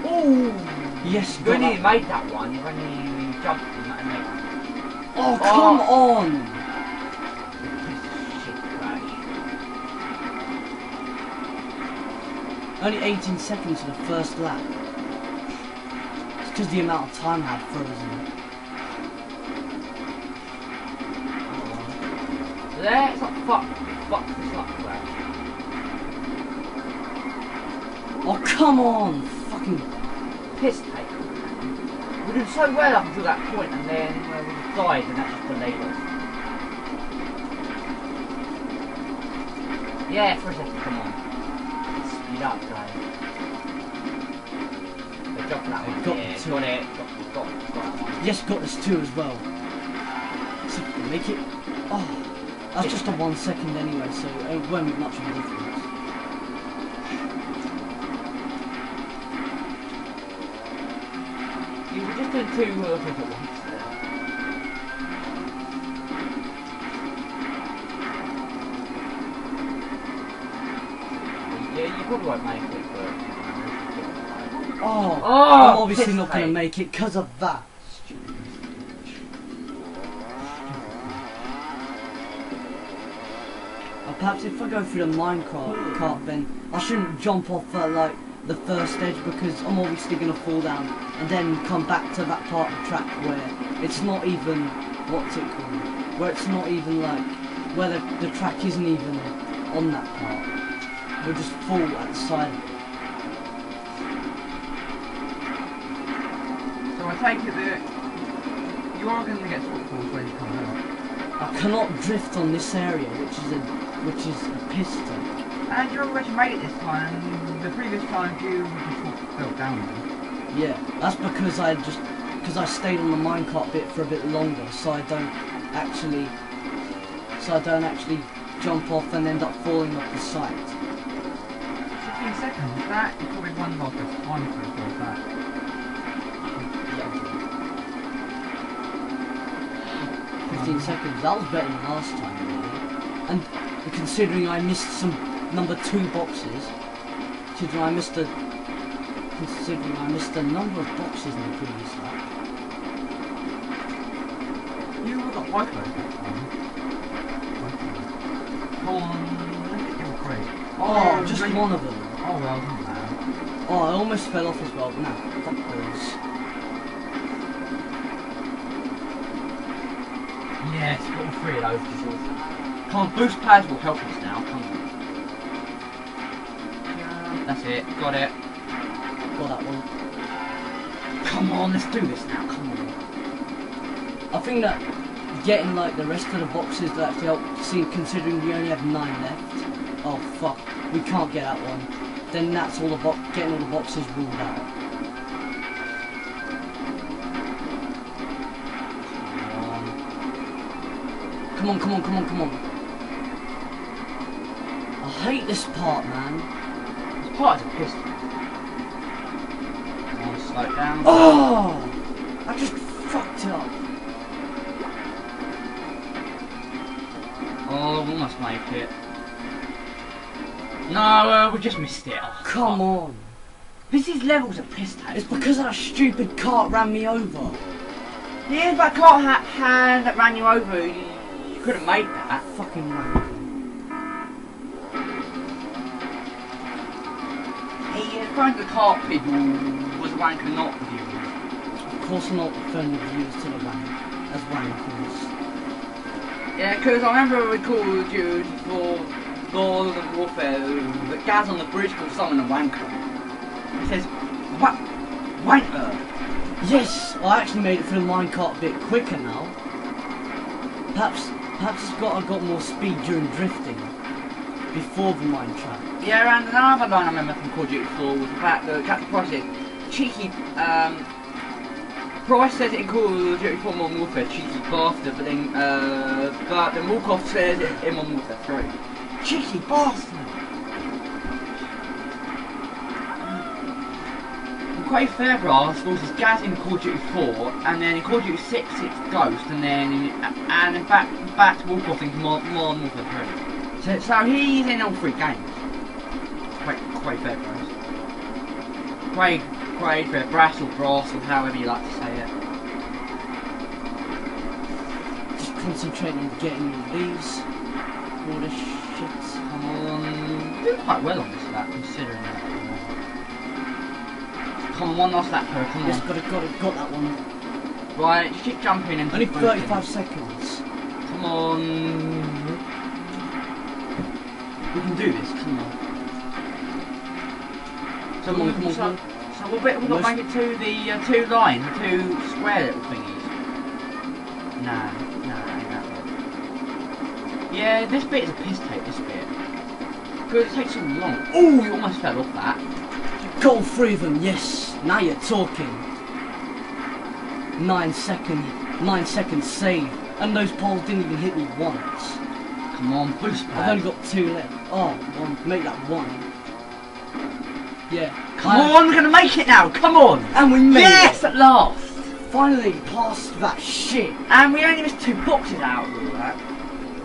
Oh! Yes, you only made that one, you've only jumped and made that. Oh, come on! Shit, Crash. Only 18 seconds for the first lap. It's because the amount of time I had frozen. Let's not fuck fuck this up, bro. Oh, come on! Fucking Piss take. We did so well up until that point, and then we died, and that just delayed us. Yeah, for a second, come on. Speed up, guys. Got that one. Got Yeah, two. got it. Got that one. yes, got this too as well. So make it. Oh, that's just a 1 second anyway, so it won't make much of a difference. You were just doing 2 things at once there. Yeah, you probably won't make it, but... Oh, Oh, I'm obviously piss not going to take. make it because of that. Or perhaps if I go through the minecart, then I shouldn't jump off like the first edge because I'm obviously going to fall down and then come back to that part of the track where it's not even, what's it called, where it's not even like, where the track isn't even on that part. We'll just fall at the side of it. So I take it that you are going to get footballs when you come out. I cannot drift on this area, which is a piston. And you already made it this time. The previous time you just fell down there. Yeah, that's because I stayed on the minecart bit for a bit longer, so I don't actually jump off and end up falling off the site. 15 seconds. That is probably one lot of time for that. Yeah. 15 seconds. That was better than last time, really. And considering I missed some number 2 boxes, considering I missed a number of boxes in the previous lap. You got micros that time. Come on, look at your crate. Oh, just one of them. Oh well, doesn't matter. Oh, I almost fell off as well, but no, fuck those. Yes, got all 3 of those. Come on, boost pads will help us now. Come on. That's it, got it. Got that one. Come on, let's do this now. Come on. I think that getting like the rest of the boxes that actually help, see, considering we only have 9 left. Oh fuck, we can't get that one. Then that's all the getting all the boxes ruled out. Come on, come on, come on, come on. I hate this part, man. This part is a piston. Come on, slow it down. Oh! I just fucked it up. Oh, we almost make it. No, we just missed it. Oh, Come on. This is levels of piss take. It's because that stupid cart ran me over. Yeah, if that car hand that ran you over, you could have made that. Fucking wanker. Hey, trying to cart people was a wanker, not you. Of course I'm not referring the viewers to the wank as wankers. Yeah, because I remember we called you for Modern Warfare, the guys on the bridge called someone a wanker. He says, what? Wanker? Yes, I actually made it through the minecart a bit quicker now. Perhaps I got more speed during drifting before the mine track. Yeah, and another line I remember from Call of Duty 4 was the fact that Captain Price said, cheeky, Price says it in Call of Duty 4 Modern Warfare, cheeky bastard, but then Wolkoff says it in Modern Warfare 3. Cheeky bastard! Quite fair, brass, was Gaz in Call of Duty 4, and then in Call of Duty 6 it's Ghost, and then back to Wolkoff in Modern Warfare 3. So he's in all 3 games. Quite fair, brass. Quite fair, brass or brass, or however you like to say it. Just concentrating on getting the leaves. All this shit. Come on, doing quite well on this lap, considering that. Come on, one last lap, Pro, come on. Yes, got that one. Right, just keep jumping and Only keep 35 seconds. Come on. We can do this, come on. So Come on. So we've got to make it to the two line, the two square little thingies. Nah, ain't that one. Yeah, this bit is a piss take, this bit. Because it takes so long. Oh, you almost fell off that. Go through them, yes. Now you're talking. 9 seconds save. And those poles didn't even hit me once. Come on, boost pad. I've only got 2 left. Oh, one. Make that 1. Yeah. Come on, we're gonna make it now. Come on. And we made it. Yes, at last. Finally passed that shit. And we only missed 2 boxes out of all that.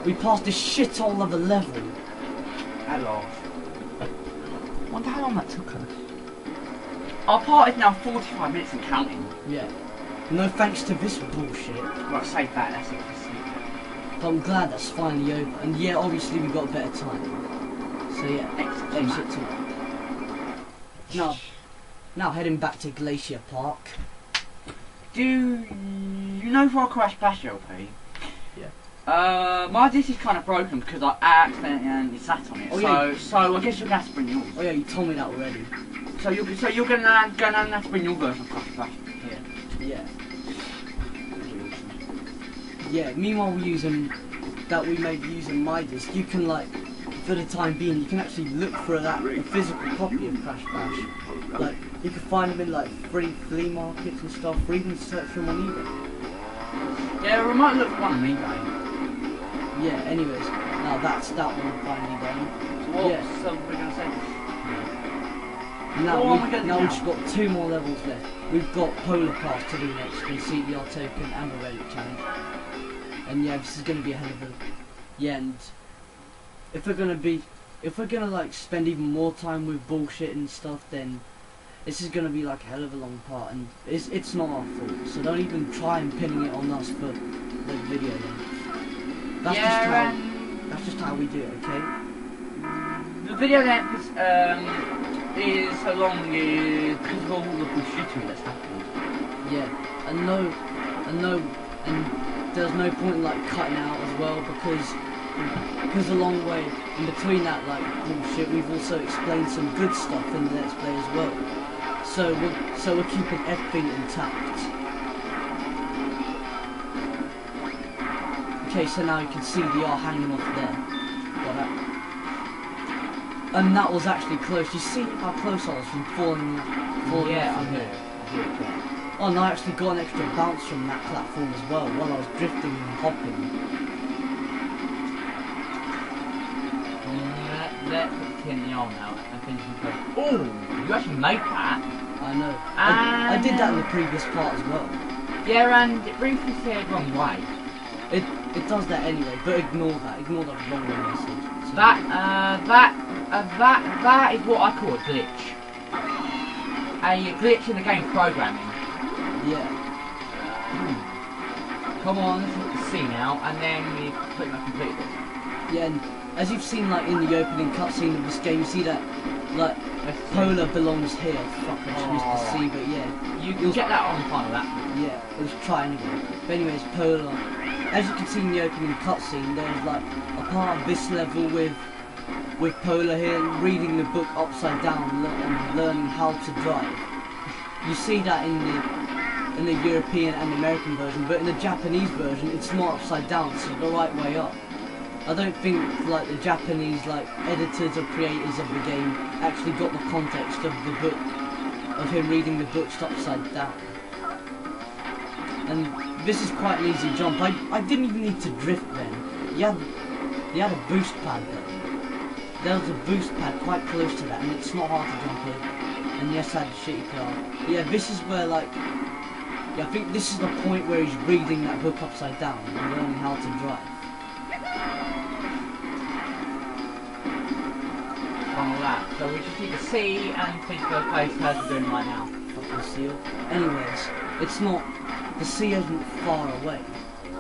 We passed this shithole of a level. At last. Wonder how long that took us. Our part is now 45 minutes and counting. Yeah. No thanks to this bullshit. Right, save that. That's it. But I'm glad that's finally over. And yeah, obviously we got better time. So yeah, exit 2. Now heading back to Glacier Park. Do you know for our Crash Bash LP? Yeah. My disc is kind of broken because I accidentally sat on it. Oh, so I guess you're gonna have to bring yours. Oh yeah, you told me that already. So you're gonna have to bring your version of Crash Bash here. Yeah. Yeah. Meanwhile, we may be using my disc. You can like, for the time being, you can actually look for a physical copy of Crash Bash. Like you can find them in like free flea markets and stuff, or even search for them on eBay. Yeah, we might look for one on eBay. Yeah. Anyways, now that's that one finally done. Yeah. So we're gonna say. Now we've just got 2 more levels left. We've got Polar Pass to do next, the CTR Token and the Relic challenge. And yeah, this is gonna be a hell of a... Yeah, and if we're gonna like spend even more time with bullshit and stuff, then this is gonna be like a hell of a long part, and it's not our fault. So don't even try and pinning it on us for the video length. That's just how we do it, okay? The video length is so long because of all the bullshittery that's happened. Yeah, and there's no point in like cutting out as well, because along the way in between that like bullshit, we've also explained some good stuff in the Let's Play as well. So we're keeping everything intact. Okay, so now you can see the R hanging off there. Got that. And that was actually close. You see how close I was from falling Yeah, off I from know. there. Oh, and I actually got an extra bounce from that platform as well while I was drifting and hopping. Let's put the arm out and finish the play. Oh, you actually made that. I know. I did that in the previous part as well. Yeah, and it briefly said wrong way. It does that anyway, but ignore that. Ignore that wrong way message. So That is what I call a glitch. A glitch in the game programming. Yeah. Come on, let's look to see now, and then we pretty much complete this. Yeah, and as you've seen like in the opening cutscene of this game, you see that like Polar belongs here. Fuck, I just missed the C, but yeah. You'll get that on the final lap. Yeah, it was trying again. But anyways, Polar. As you can see in the opening cutscene, there's like a part of this level with Polar here reading the book upside down and learning how to drive. You see that in the European and American version, but in the Japanese version, it's not upside down, it's the right way up. I don't think like the Japanese like editors or creators of the game actually got the context of the book, of him reading the books upside down. And this is quite an easy jump. I didn't even need to drift then. You had a boost pad there. There was a boost pad quite close to that, and it's not hard to jump over. And yes, I had a shitty car. Yeah, this is where like, yeah, I think this is the point where he's reading that book upside down and learning how to drive. Final lap. So we just need to see and think of the place as we're doing right now. Fucking seal. Anyways, it's not. The sea isn't far away.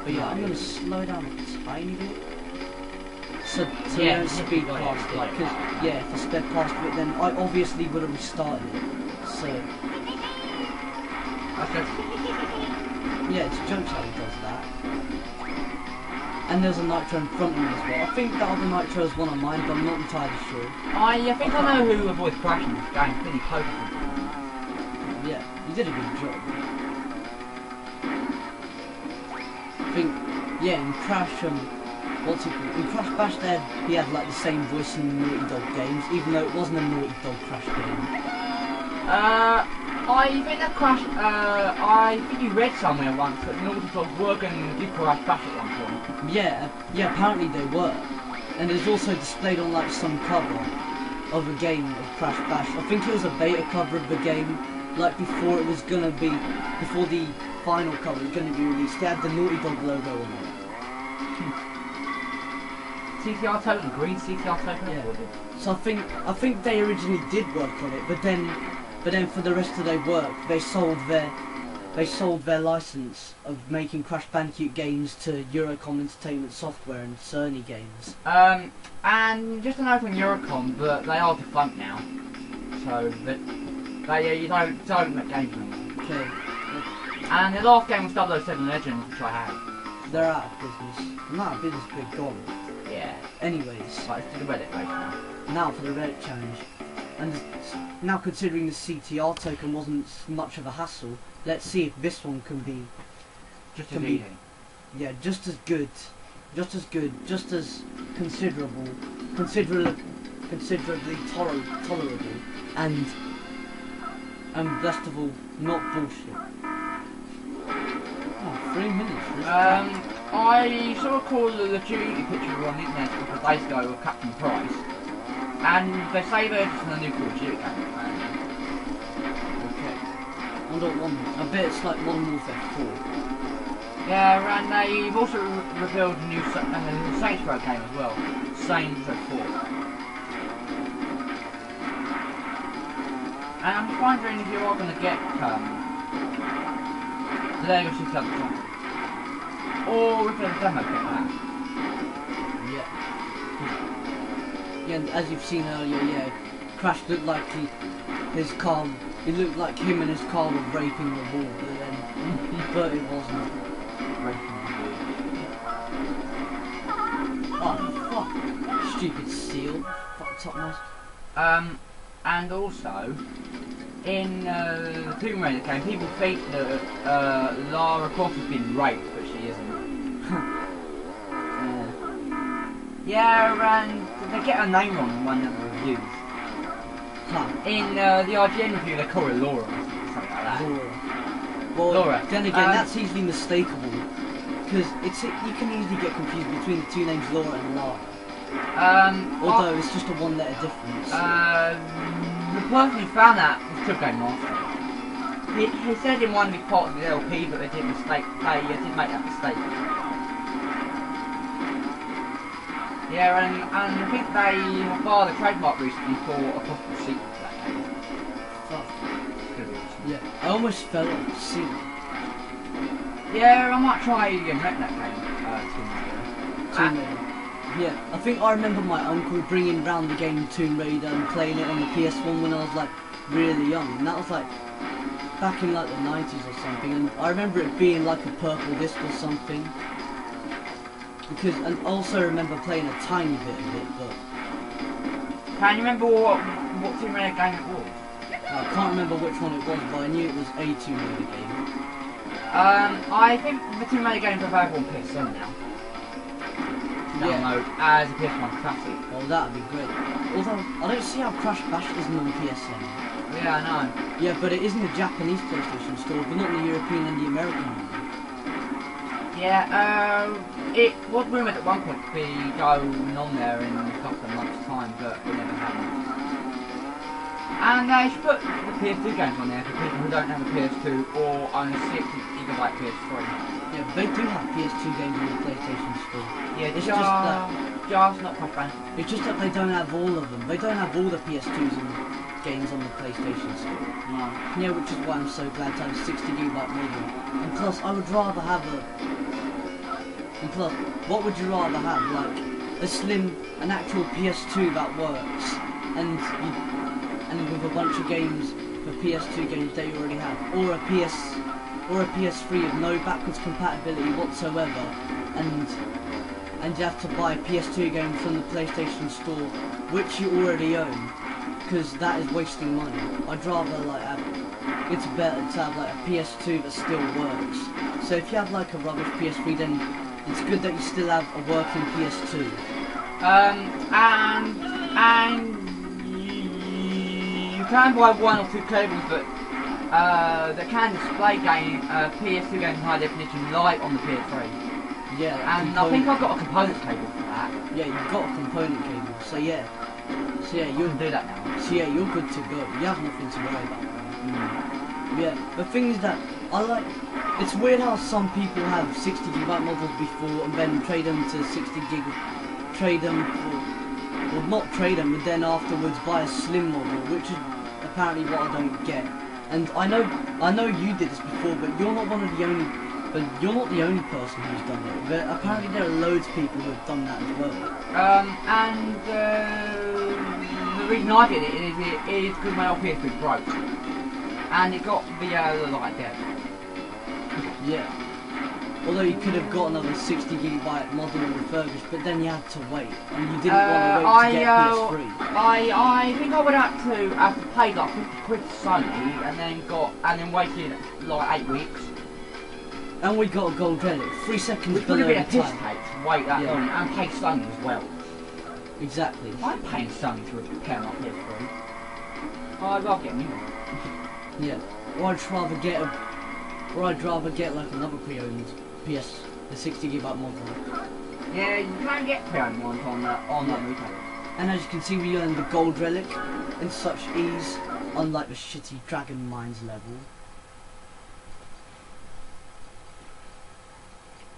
But yeah, I'm gonna slow down a tiny bit. So yeah, don't speed past it. Because yeah, if I sped past it, then I obviously would have restarted it. So Okay. yeah, it's jokes how he does that. And there's a Nitro in front of me as well. I think that other Nitro is one of mine, but I'm not entirely sure. I think I know who avoids crashing this game. Pretty close. Yeah, he did a good job. I think, yeah, in Crash, what's it called? In Crash Bash there, he had like the same voice in the Naughty Dog games, even though it wasn't a Naughty Dog Crash game. I think that Crash, I think you read somewhere once that Naughty Dog were going to do Crash Bash at one point. Yeah, apparently they were. And it's also displayed on like some cover of a game of Crash Bash. I think it was a beta cover of the game, like before it was gonna be, before the final cover was gonna be released. They had the Naughty Dog logo on it. CTR Token, green CTR Token. Yeah. So I think they originally did work on it, but then for the rest of their work, they sold their license of making Crash Bandicoot games to Eurocom Entertainment Software and Cerny Games. And just a note on Eurocom, but they are defunct now, so that you don't make games anymore. Okay. And the last game was 007 Legends, which I had. They're out of business. Not out of business, they're gone. Yeah. Anyways. Right, let's do the Reddit later. Now for the Relic challenge. And now considering the CTR token wasn't much of a hassle, let's see if this one can be just as easy. Yeah, just as good, just as considerably tolerable, and best of all, not bullshit. Oh, 3 minutes. I saw a Call of Duty picture on the internet a couple of days ago of Captain Price, and they say they're just in a new Call of Duty game. Okay. I bet it's like Modern Warfare 4. Yeah, and they've also revealed a new Saints Row game as well. Saints Row 4. And I'm just wondering if you are going to get the Lego 600 or if there's a demo kit pack. Yeah, and as you've seen earlier, yeah, Crash looked like his car. It looked like him and his car were raping the wall, but it wasn't. Oh fuck! Stupid seal. Fuck top nose. And also, in the Tomb Raider game, people think that Lara Croft has been raped, but she isn't. Yeah, and they get her name wrong in one of the reviews. In the IGN review, they call her Laura, or something like that. Well, Laura. Then again, that's easily mistakable, because you can easily get confused between the two names Laura and Lara. Although it's just a one-letter difference. The person who found that was Trip Game Master. He said in one of his parts of the LP that they did make that mistake. Yeah, and I think they have filed a trademark recently for a possible sequel to that game. Fuck. Yeah, I almost fell off the seat. Yeah, I might try and wreck that game. Tomb Raider. Yeah, I think I remember my uncle bringing round the game Tomb Raider and playing it on the PS1 when I was like really young, and that was like back in like the 90s or something, and I remember it being like a purple disc or something. Because, and also remember playing a tiny bit of it, but... Can you remember what Tomb Raider game it was? I can't remember which one it was, but I knew it was a Tomb Raider game. I think the Tomb Raider games are available on PS1 now. Download as a PS1 classic. Oh, that'd be great. Although, I don't see how Crash Bash isn't on PSN. Yeah, I know. Yeah, but it is in the Japanese PlayStation store, but not in the European and the American one. Yeah, it was rumoured at one point to be going on there in a couple of months' time, but it never happened. And they should put the PS2 games on there for people who don't have a PS2 or own a 60GB PS3. Yeah, they do have PS2 games on the PlayStation store. Yeah, it's just that not quite bad. It's just that they don't have all of them. They don't have all the PS2s and games on the PlayStation store. No. Yeah, which is why I'm so glad to have a 60GB model. And plus, I would rather have And plus, what would you rather have? Like an actual PS2 that works, and with a bunch of games for PS2 games that you already have, or a PS3 with no backwards compatibility whatsoever, and and you have to buy a PS2 game from the PlayStation Store, which you already own, because that is wasting money. I'd rather like it's better to have like a PS2 that still works. So if you have like a rubbish PS3, then it's good that you still have a working PS2. And you can buy 1 or 2 cables, but that can display PS2 games in high definition, like on the PS3. Yeah, and I think I've got a component cable for that. Yeah, you've got a component cable. So yeah, you can do that now. So yeah, you're good to go. You have nothing to worry about. Yeah, the thing is that I like. It's weird how some people have 60GB models before and then trade them to 60GB. Trade them for, well, not trade them, but then afterwards buy a slim model, which is apparently what I don't get. And I know you did this before, but you're not one of the only. But you're not the only person who's done it. But apparently there are loads of people who have done that as well. The reason I did it is because my old PS3 broke, and it got the light dead. Yeah. Although you could have got another 60GB model refurbished, but then you had to wait, and you didn't want to wait to get PS3. I think I would have to pay like 50 quid to Sony, and then waited like 8 weeks. And we got a gold relic, 3 seconds which below would have been the a piss time. take to wait that long, and pay Sony as well. Exactly. I'm paying Sony to repair my PS3. I'd rather get a new one. Yeah. Or I'd rather get like another pre-owned the 60GB model. Yeah, you can get pre-owned ones on that retailer. And as you can see, we earned the gold relic in such ease, unlike the shitty Dragon Mines level.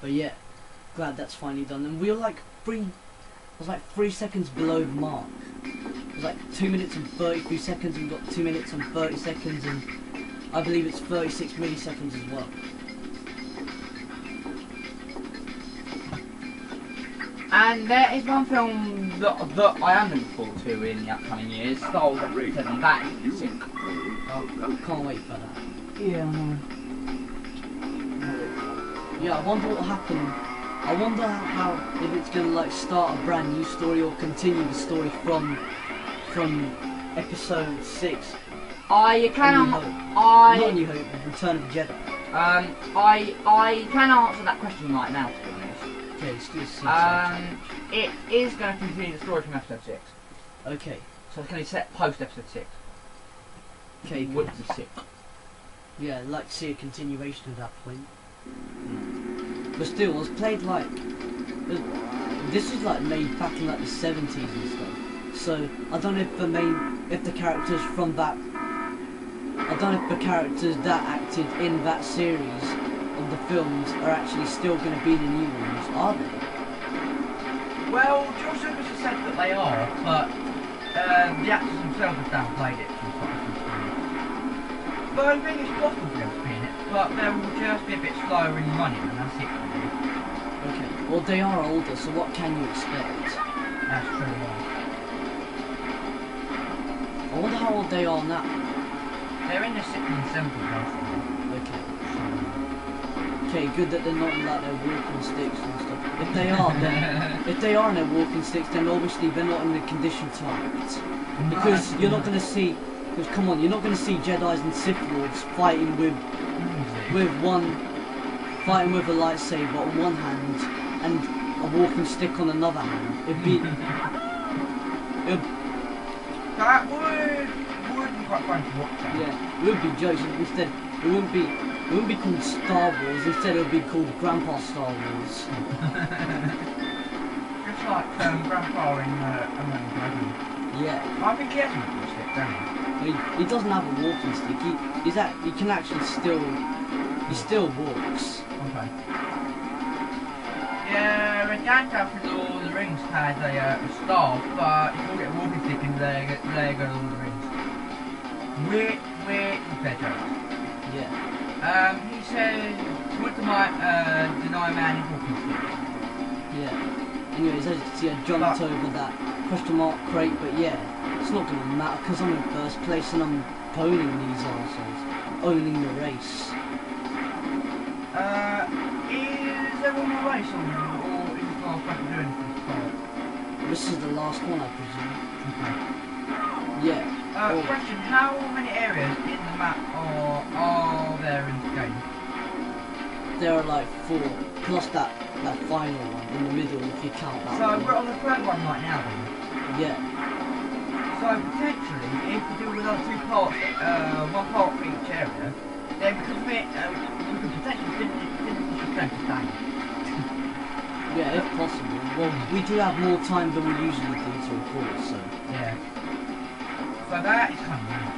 But yeah, glad that's finally done. And we were like 3 seconds below the mark. It was like 2 minutes and 33 seconds, and we got 2 minutes and 30 seconds, and I believe it's 36 milliseconds as well. And there is one film that I am looking forward to in the upcoming years, Star Wars Route 7, that is sick. Oh, can't wait for that. Yeah, I know. Yeah, I wonder what will happen. I wonder how, if it's gonna like start a brand new story or continue the story from episode 6. Not New Hope, Return of the Jedi. I can answer that question right now, to be honest. Okay, let's do this. It is going to continue the story from episode 6. Okay. So it's going to be set post episode 6. Okay, which is 6. Yeah, I'd like to see a continuation of that point. But still, it was played like... This was like made back in like the 70s and stuff. So, I don't know if the characters from that... I don't know if the characters that acted in that series of the films are actually still going to be the new ones, are they? Well, George Lucas has said that they are, but the actors themselves have downplayed it from quite a few times. But I think it's possible for them to be in it, but they will just be a bit slower in running, and that's it really. Okay, well they are older, so what can you expect? That's true, yeah. I wonder how old they are now. They're in the 60s and 70s, basically. Okay. Okay, good that they're not in like their walking sticks and stuff. If they are, then if they are in their walking sticks, then obviously they're not in the condition to act. Because you're not going to see. Because come on, you're not going to see Jedi's and Sith Lords fighting with a lightsaber on one hand and a walking stick on another hand. That would be quite fun to watch. Yeah, it would be jokes. Instead, it wouldn't be called Star Wars. Instead, it would be called Grandpa Star Wars. Just like Grandpa in American Dragon. Yeah. I think he has a walking stick, doesn't He doesn't have a walking stick. He can actually he still walks. Okay. Yeah, Gandalf in Lord of the Rings had a staff, but you can't get a walking stick in Lego Lord of the Rings. We're better. Yeah. He says, would deny a man his walking stick. Yeah. Anyways, as you can see, I jumped over that question mark crate, but yeah, it's not going to matter because I'm in first place and I'm owning these arseholes, owning the race. Is there one more race on, or is it more stuff to do in this part? This is the last one, I presume. Okay. Yeah. Question, how many areas in the map are there in the game? There are like 4, plus that final one in the middle if you count that So one. we're on the third one right now then? Yeah. So potentially, if we do another 2 parts, 1 part for each area, then we could potentially finish the game. Yeah, if possible. Well, we do have more time than we usually do to record, so... Yeah. So that is kind of nice.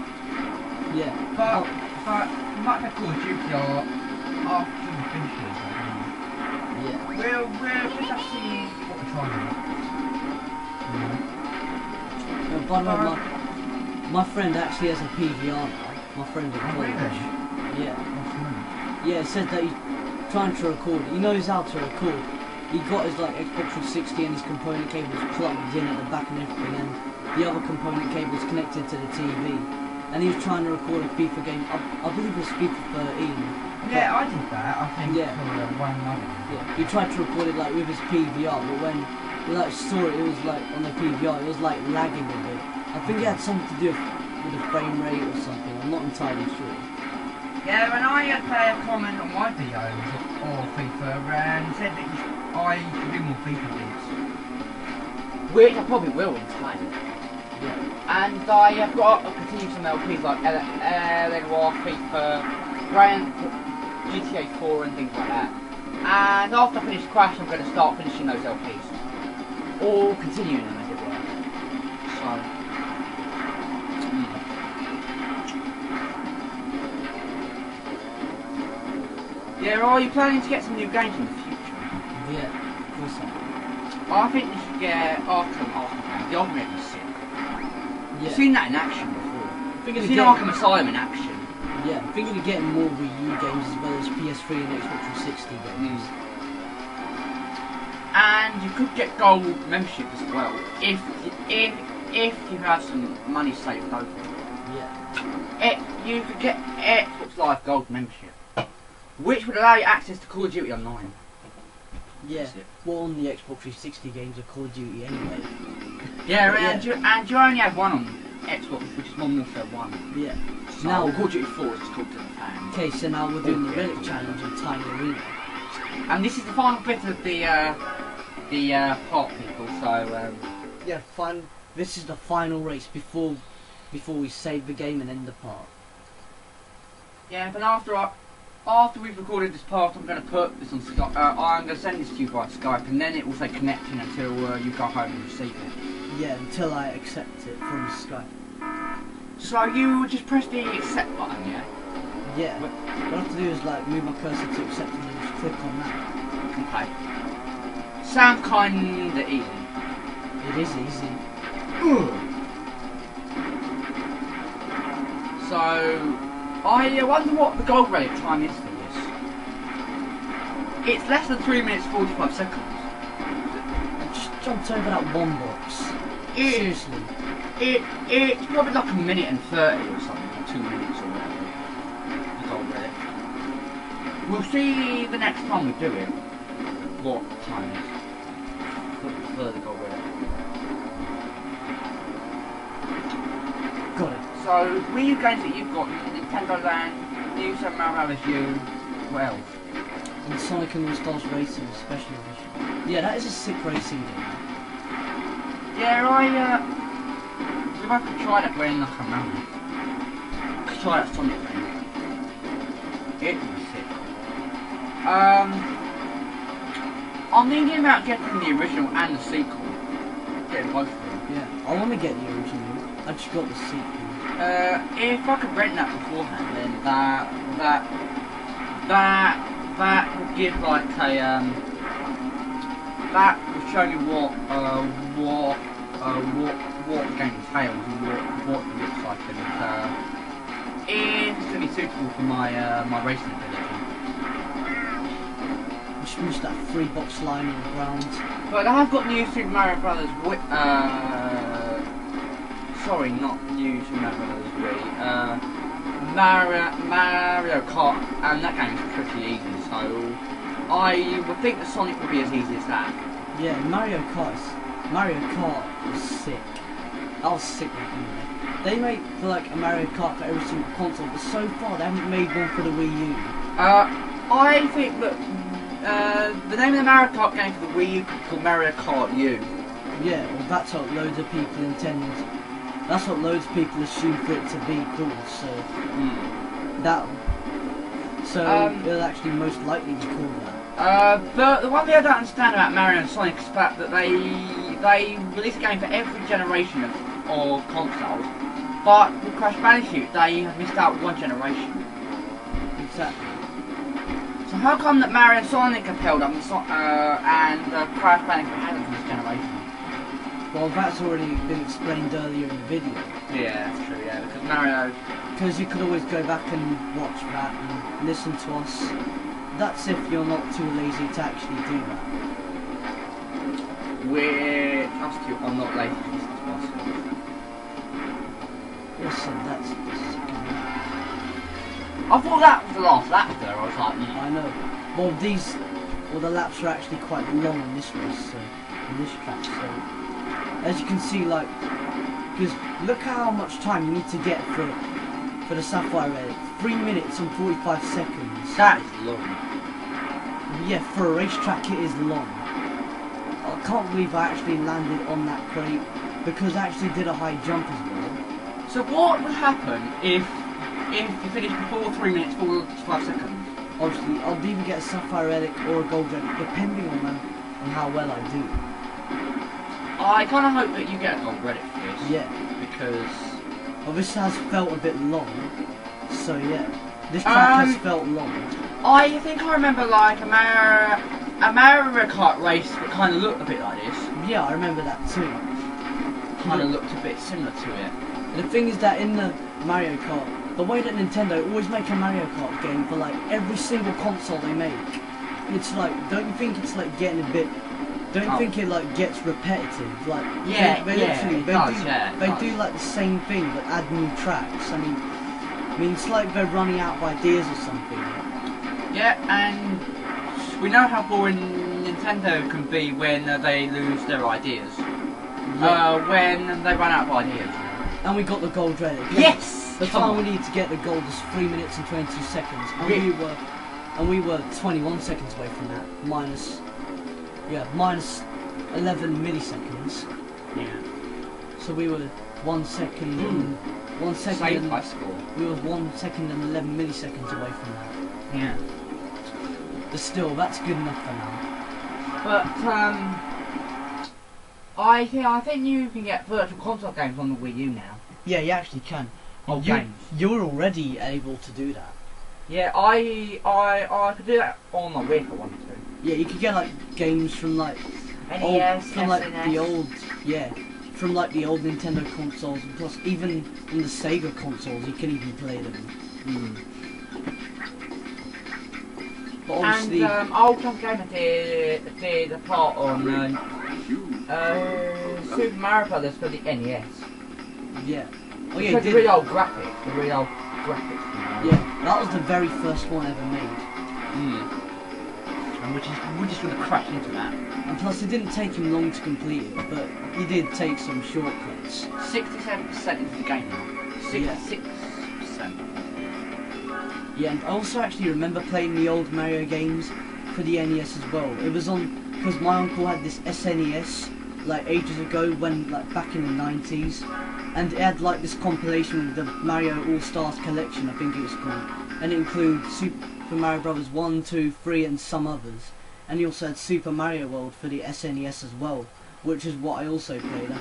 Yeah. But you might have Call of Duty or after we finish this, I think. Yeah. We'll just have to see what we're trying to do. By the way, my friend actually has a PVR now. My friend at college. Yeah. Yeah, it said that he's trying to record. He knows how to record. He got his like Xbox 360 and his component cables plugged in at the back and everything, and the other component cables connected to the TV. And he was trying to record a FIFA game. I believe it was FIFA 13. Yeah, I did that. I think Yeah. for one another. Yeah. He tried to record it like with his PVR, but when he like saw it, it was like on the PVR, it was like lagging a bit. I think it had something to do with the frame rate or something. I'm not entirely sure. Yeah, when I had a comment on my videos or FIFA and said that I should do more FIFA bits. Which I probably will in time. Yeah. And I have got to continue some LPs like LNR, FIFA, GTA 4 and things like that. And after I finish Crash, I'm going to start finishing those LPs. Or continuing them, as it were. So... Yeah, are you planning to get some new games in the future? Yeah, of course I am. I think you should get Arkham games. The Arkham games is sick. Yeah. You've seen that in action before. You've seen getting- Arkham Asylum in action. Yeah, I'm thinking of getting more Wii U games as well as PS3 and Xbox 360 games. And you could get gold membership as well if you have some money saved over. Yeah. You could get Xbox Live Gold membership, which would allow you access to Call of Duty Online. Yeah. Well, on the Xbox 360 games of Call of Duty anyway. Yeah, Yeah. and you only have one on Xbox, which is Modern Warfare 1. Yeah. So Now, Call of Duty 4 is called to the fans. okay, so now we're doing the Relic challenge in Tiny Arena. And this is the final bit of the part, people. So Yeah, fine. This is the final race before we save the game and end the part. yeah, but after we've recorded this part, I'm going to put this on Skype. I'm going to send this to you via Skype, and then it will say connecting until you go home and receive it. Yeah, until I accept it from Skype. So you just press the accept button, yeah? Yeah. What I have to do is like move my cursor to accept and then just click on that. Okay. Sounds kinda easy. It is easy. So I wonder what the gold relic time is for this. It's less than 3 minutes 45 seconds. I just jumped over that one box. Seriously. It's probably like 1 minute and 30 or something, or 2 minutes or whatever. The gold relic. We'll see the next time we do it what time it is for the gold relic. Got it. So Wii U games that you've got, Nintendo Land, New Super Mario Bros. U, what else? And Sonic and All Stars Racing Special Edition. Yeah, that is a sick racing game. Yeah, if I could try that when I can remember. I could try that Sonic game. It was sick. I'm thinking about getting the original and the sequel. Getting both of them. Yeah, I want to get the original. I just got the sequel. If I could rent that beforehand, then that would give like a that would show you what the game entails and what it looks like, and if it's going to be suitable for my my racing ability. Just missed that 3-box line on the ground. But I have got New Super Mario Brothers sorry, not New Super Mario Brothers Wii. Mario Kart, and that game is pretty easy, so I would think the Sonic would be as easy as that. Yeah, Mario Kart was sick. I was sick looking at it. They make like a Mario Kart for every single console, but so far they haven't made one for the Wii U. I think that the name of the Mario Kart game for the Wii U could be called Mario Kart U. Yeah, well that's what loads of people intend. That's what loads of people assume for it to be called. So it'll actually most likely be called that. But the one thing I don't understand about Mario and Sonic is the fact that they release a game for every generation of consoles, but with Crash Bandicoot they have missed out one generation. Exactly. So how come that Mario and Sonic have held up and Crash Bandicoot hasn't for this generation? Well, that's already been explained earlier in the video. Yeah, that's true, yeah, because Mario... Because you could always go back and watch that and listen to us. That's if you're not too lazy to actually do that. Us two are not lazy to listen to us. Yes, so that's I thought that was the last lap there, I was like... I know. Well, the laps are actually quite long in this race, so, in this track, so... As you can see, like, because look how much time you need to get for the Sapphire Relic. 3 minutes and 45 seconds. That is long. Yeah, for a racetrack it is long. I can't believe I actually landed on that crate because I actually did a high jump as well. So what would happen if you finished before 3 minutes 45 seconds? Obviously, I'll either get a Sapphire Relic or a Gold Relic, depending on how well I do. I kind of hope that you get a Gold Relic for this. Yeah. Because... Well, this has felt a bit long, so yeah. This track has felt long. I think I remember like a Mario Kart race that kind of looked a bit like this. Yeah, I remember that too. Kind of looked a bit similar to it. And the thing is that in the Mario Kart, the way that Nintendo always make a Mario Kart game for like every single console they make, it's like, don't you think it's like getting a bit... Don't you think it like gets repetitive? Like they do like the same thing but add new tracks. I mean it's like they're running out of ideas or something. Yeah, and we know how boring Nintendo can be when they lose their ideas. Yeah. When they run out of ideas. And we got the Gold Relic. Yes. The time we need to get the gold is 3 minutes and 22 seconds, and we were 21 seconds away from that. Minus 11 milliseconds. Yeah. So we were 1 second and 1 second. Same high score. We were 1 second and 11 milliseconds away from that. Yeah. But still, that's good enough for now. But I think you can get virtual console games on the Wii U now. Yeah, you actually can. Games. You're already able to do that. Yeah, I could do that on my Wii if I wanted to. Yeah, you could get like games from like NES, from like SNES. from like the old Nintendo consoles, and plus even from the Sega consoles, you can even play them. But obviously, Old Tom Gamer did a part on Super Mario Brothers for the NES. Yeah. Oh yeah, yeah, the really old graphics. Yeah, that was the very first one ever made. And we're just going to crash into that. And plus, it didn't take him long to complete it, but he did take some shortcuts. 67% into the game now. 66%. Yeah, and I also actually remember playing the old Mario games for the NES as well. It was on, because my uncle had this SNES, like ages ago, when, like back in the 90s. And it had like this compilation of the Mario All-Stars collection, I think it was called. And it includes Super Mario Brothers 1, 2, 3 and some others. And he also had Super Mario World for the SNES as well, which is what I also played.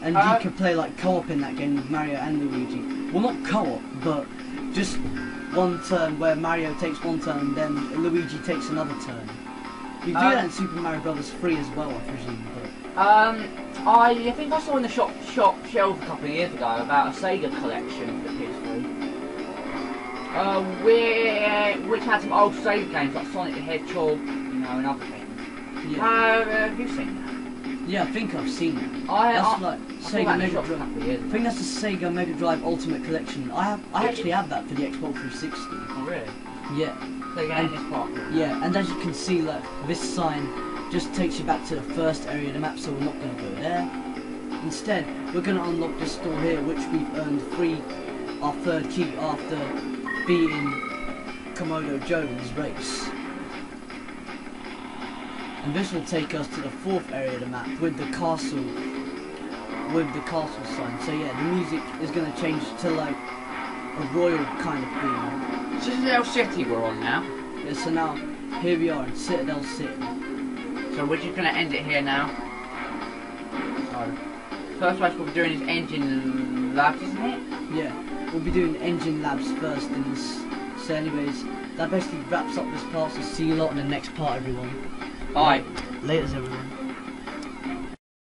And you could play like co-op in that game with Mario and Luigi. Well, not co-op, but just one turn where Mario takes one turn and then Luigi takes another turn. You do that in Super Mario Brothers 3 as well, I presume. But I think I saw in the shop shelf a couple of years ago about a Sega collection for the PS3, which had some old Sega games like Sonic the Hedgehog, and other things. Yeah. Have you seen that? Yeah, I think I've seen it. That's Sega Mega Drive. I think that's the Sega Mega Drive Ultimate Collection. I actually have that for the Xbox 360. Oh really? Yeah. Sega NES Park. Yeah, and as you can see, like this sign just takes you back to the first area of the map, so we're not going to go there. Instead, we're going to unlock this store here, which we've earned our third key after beating Komodo Joe's race. And this will take us to the fourth area of the map with the castle sign. So yeah, the music is going to change to like a royal kind of theme. Citadel City we're on now. Yeah, so now here we are in Citadel City. So we're just going to end it here now. So first place we'll be doing is engine labs, isn't it? Yeah, we'll be doing engine labs first in this. So anyways, that basically wraps up this part, so see you lot in the next part, everyone. Bye. Laters, everyone.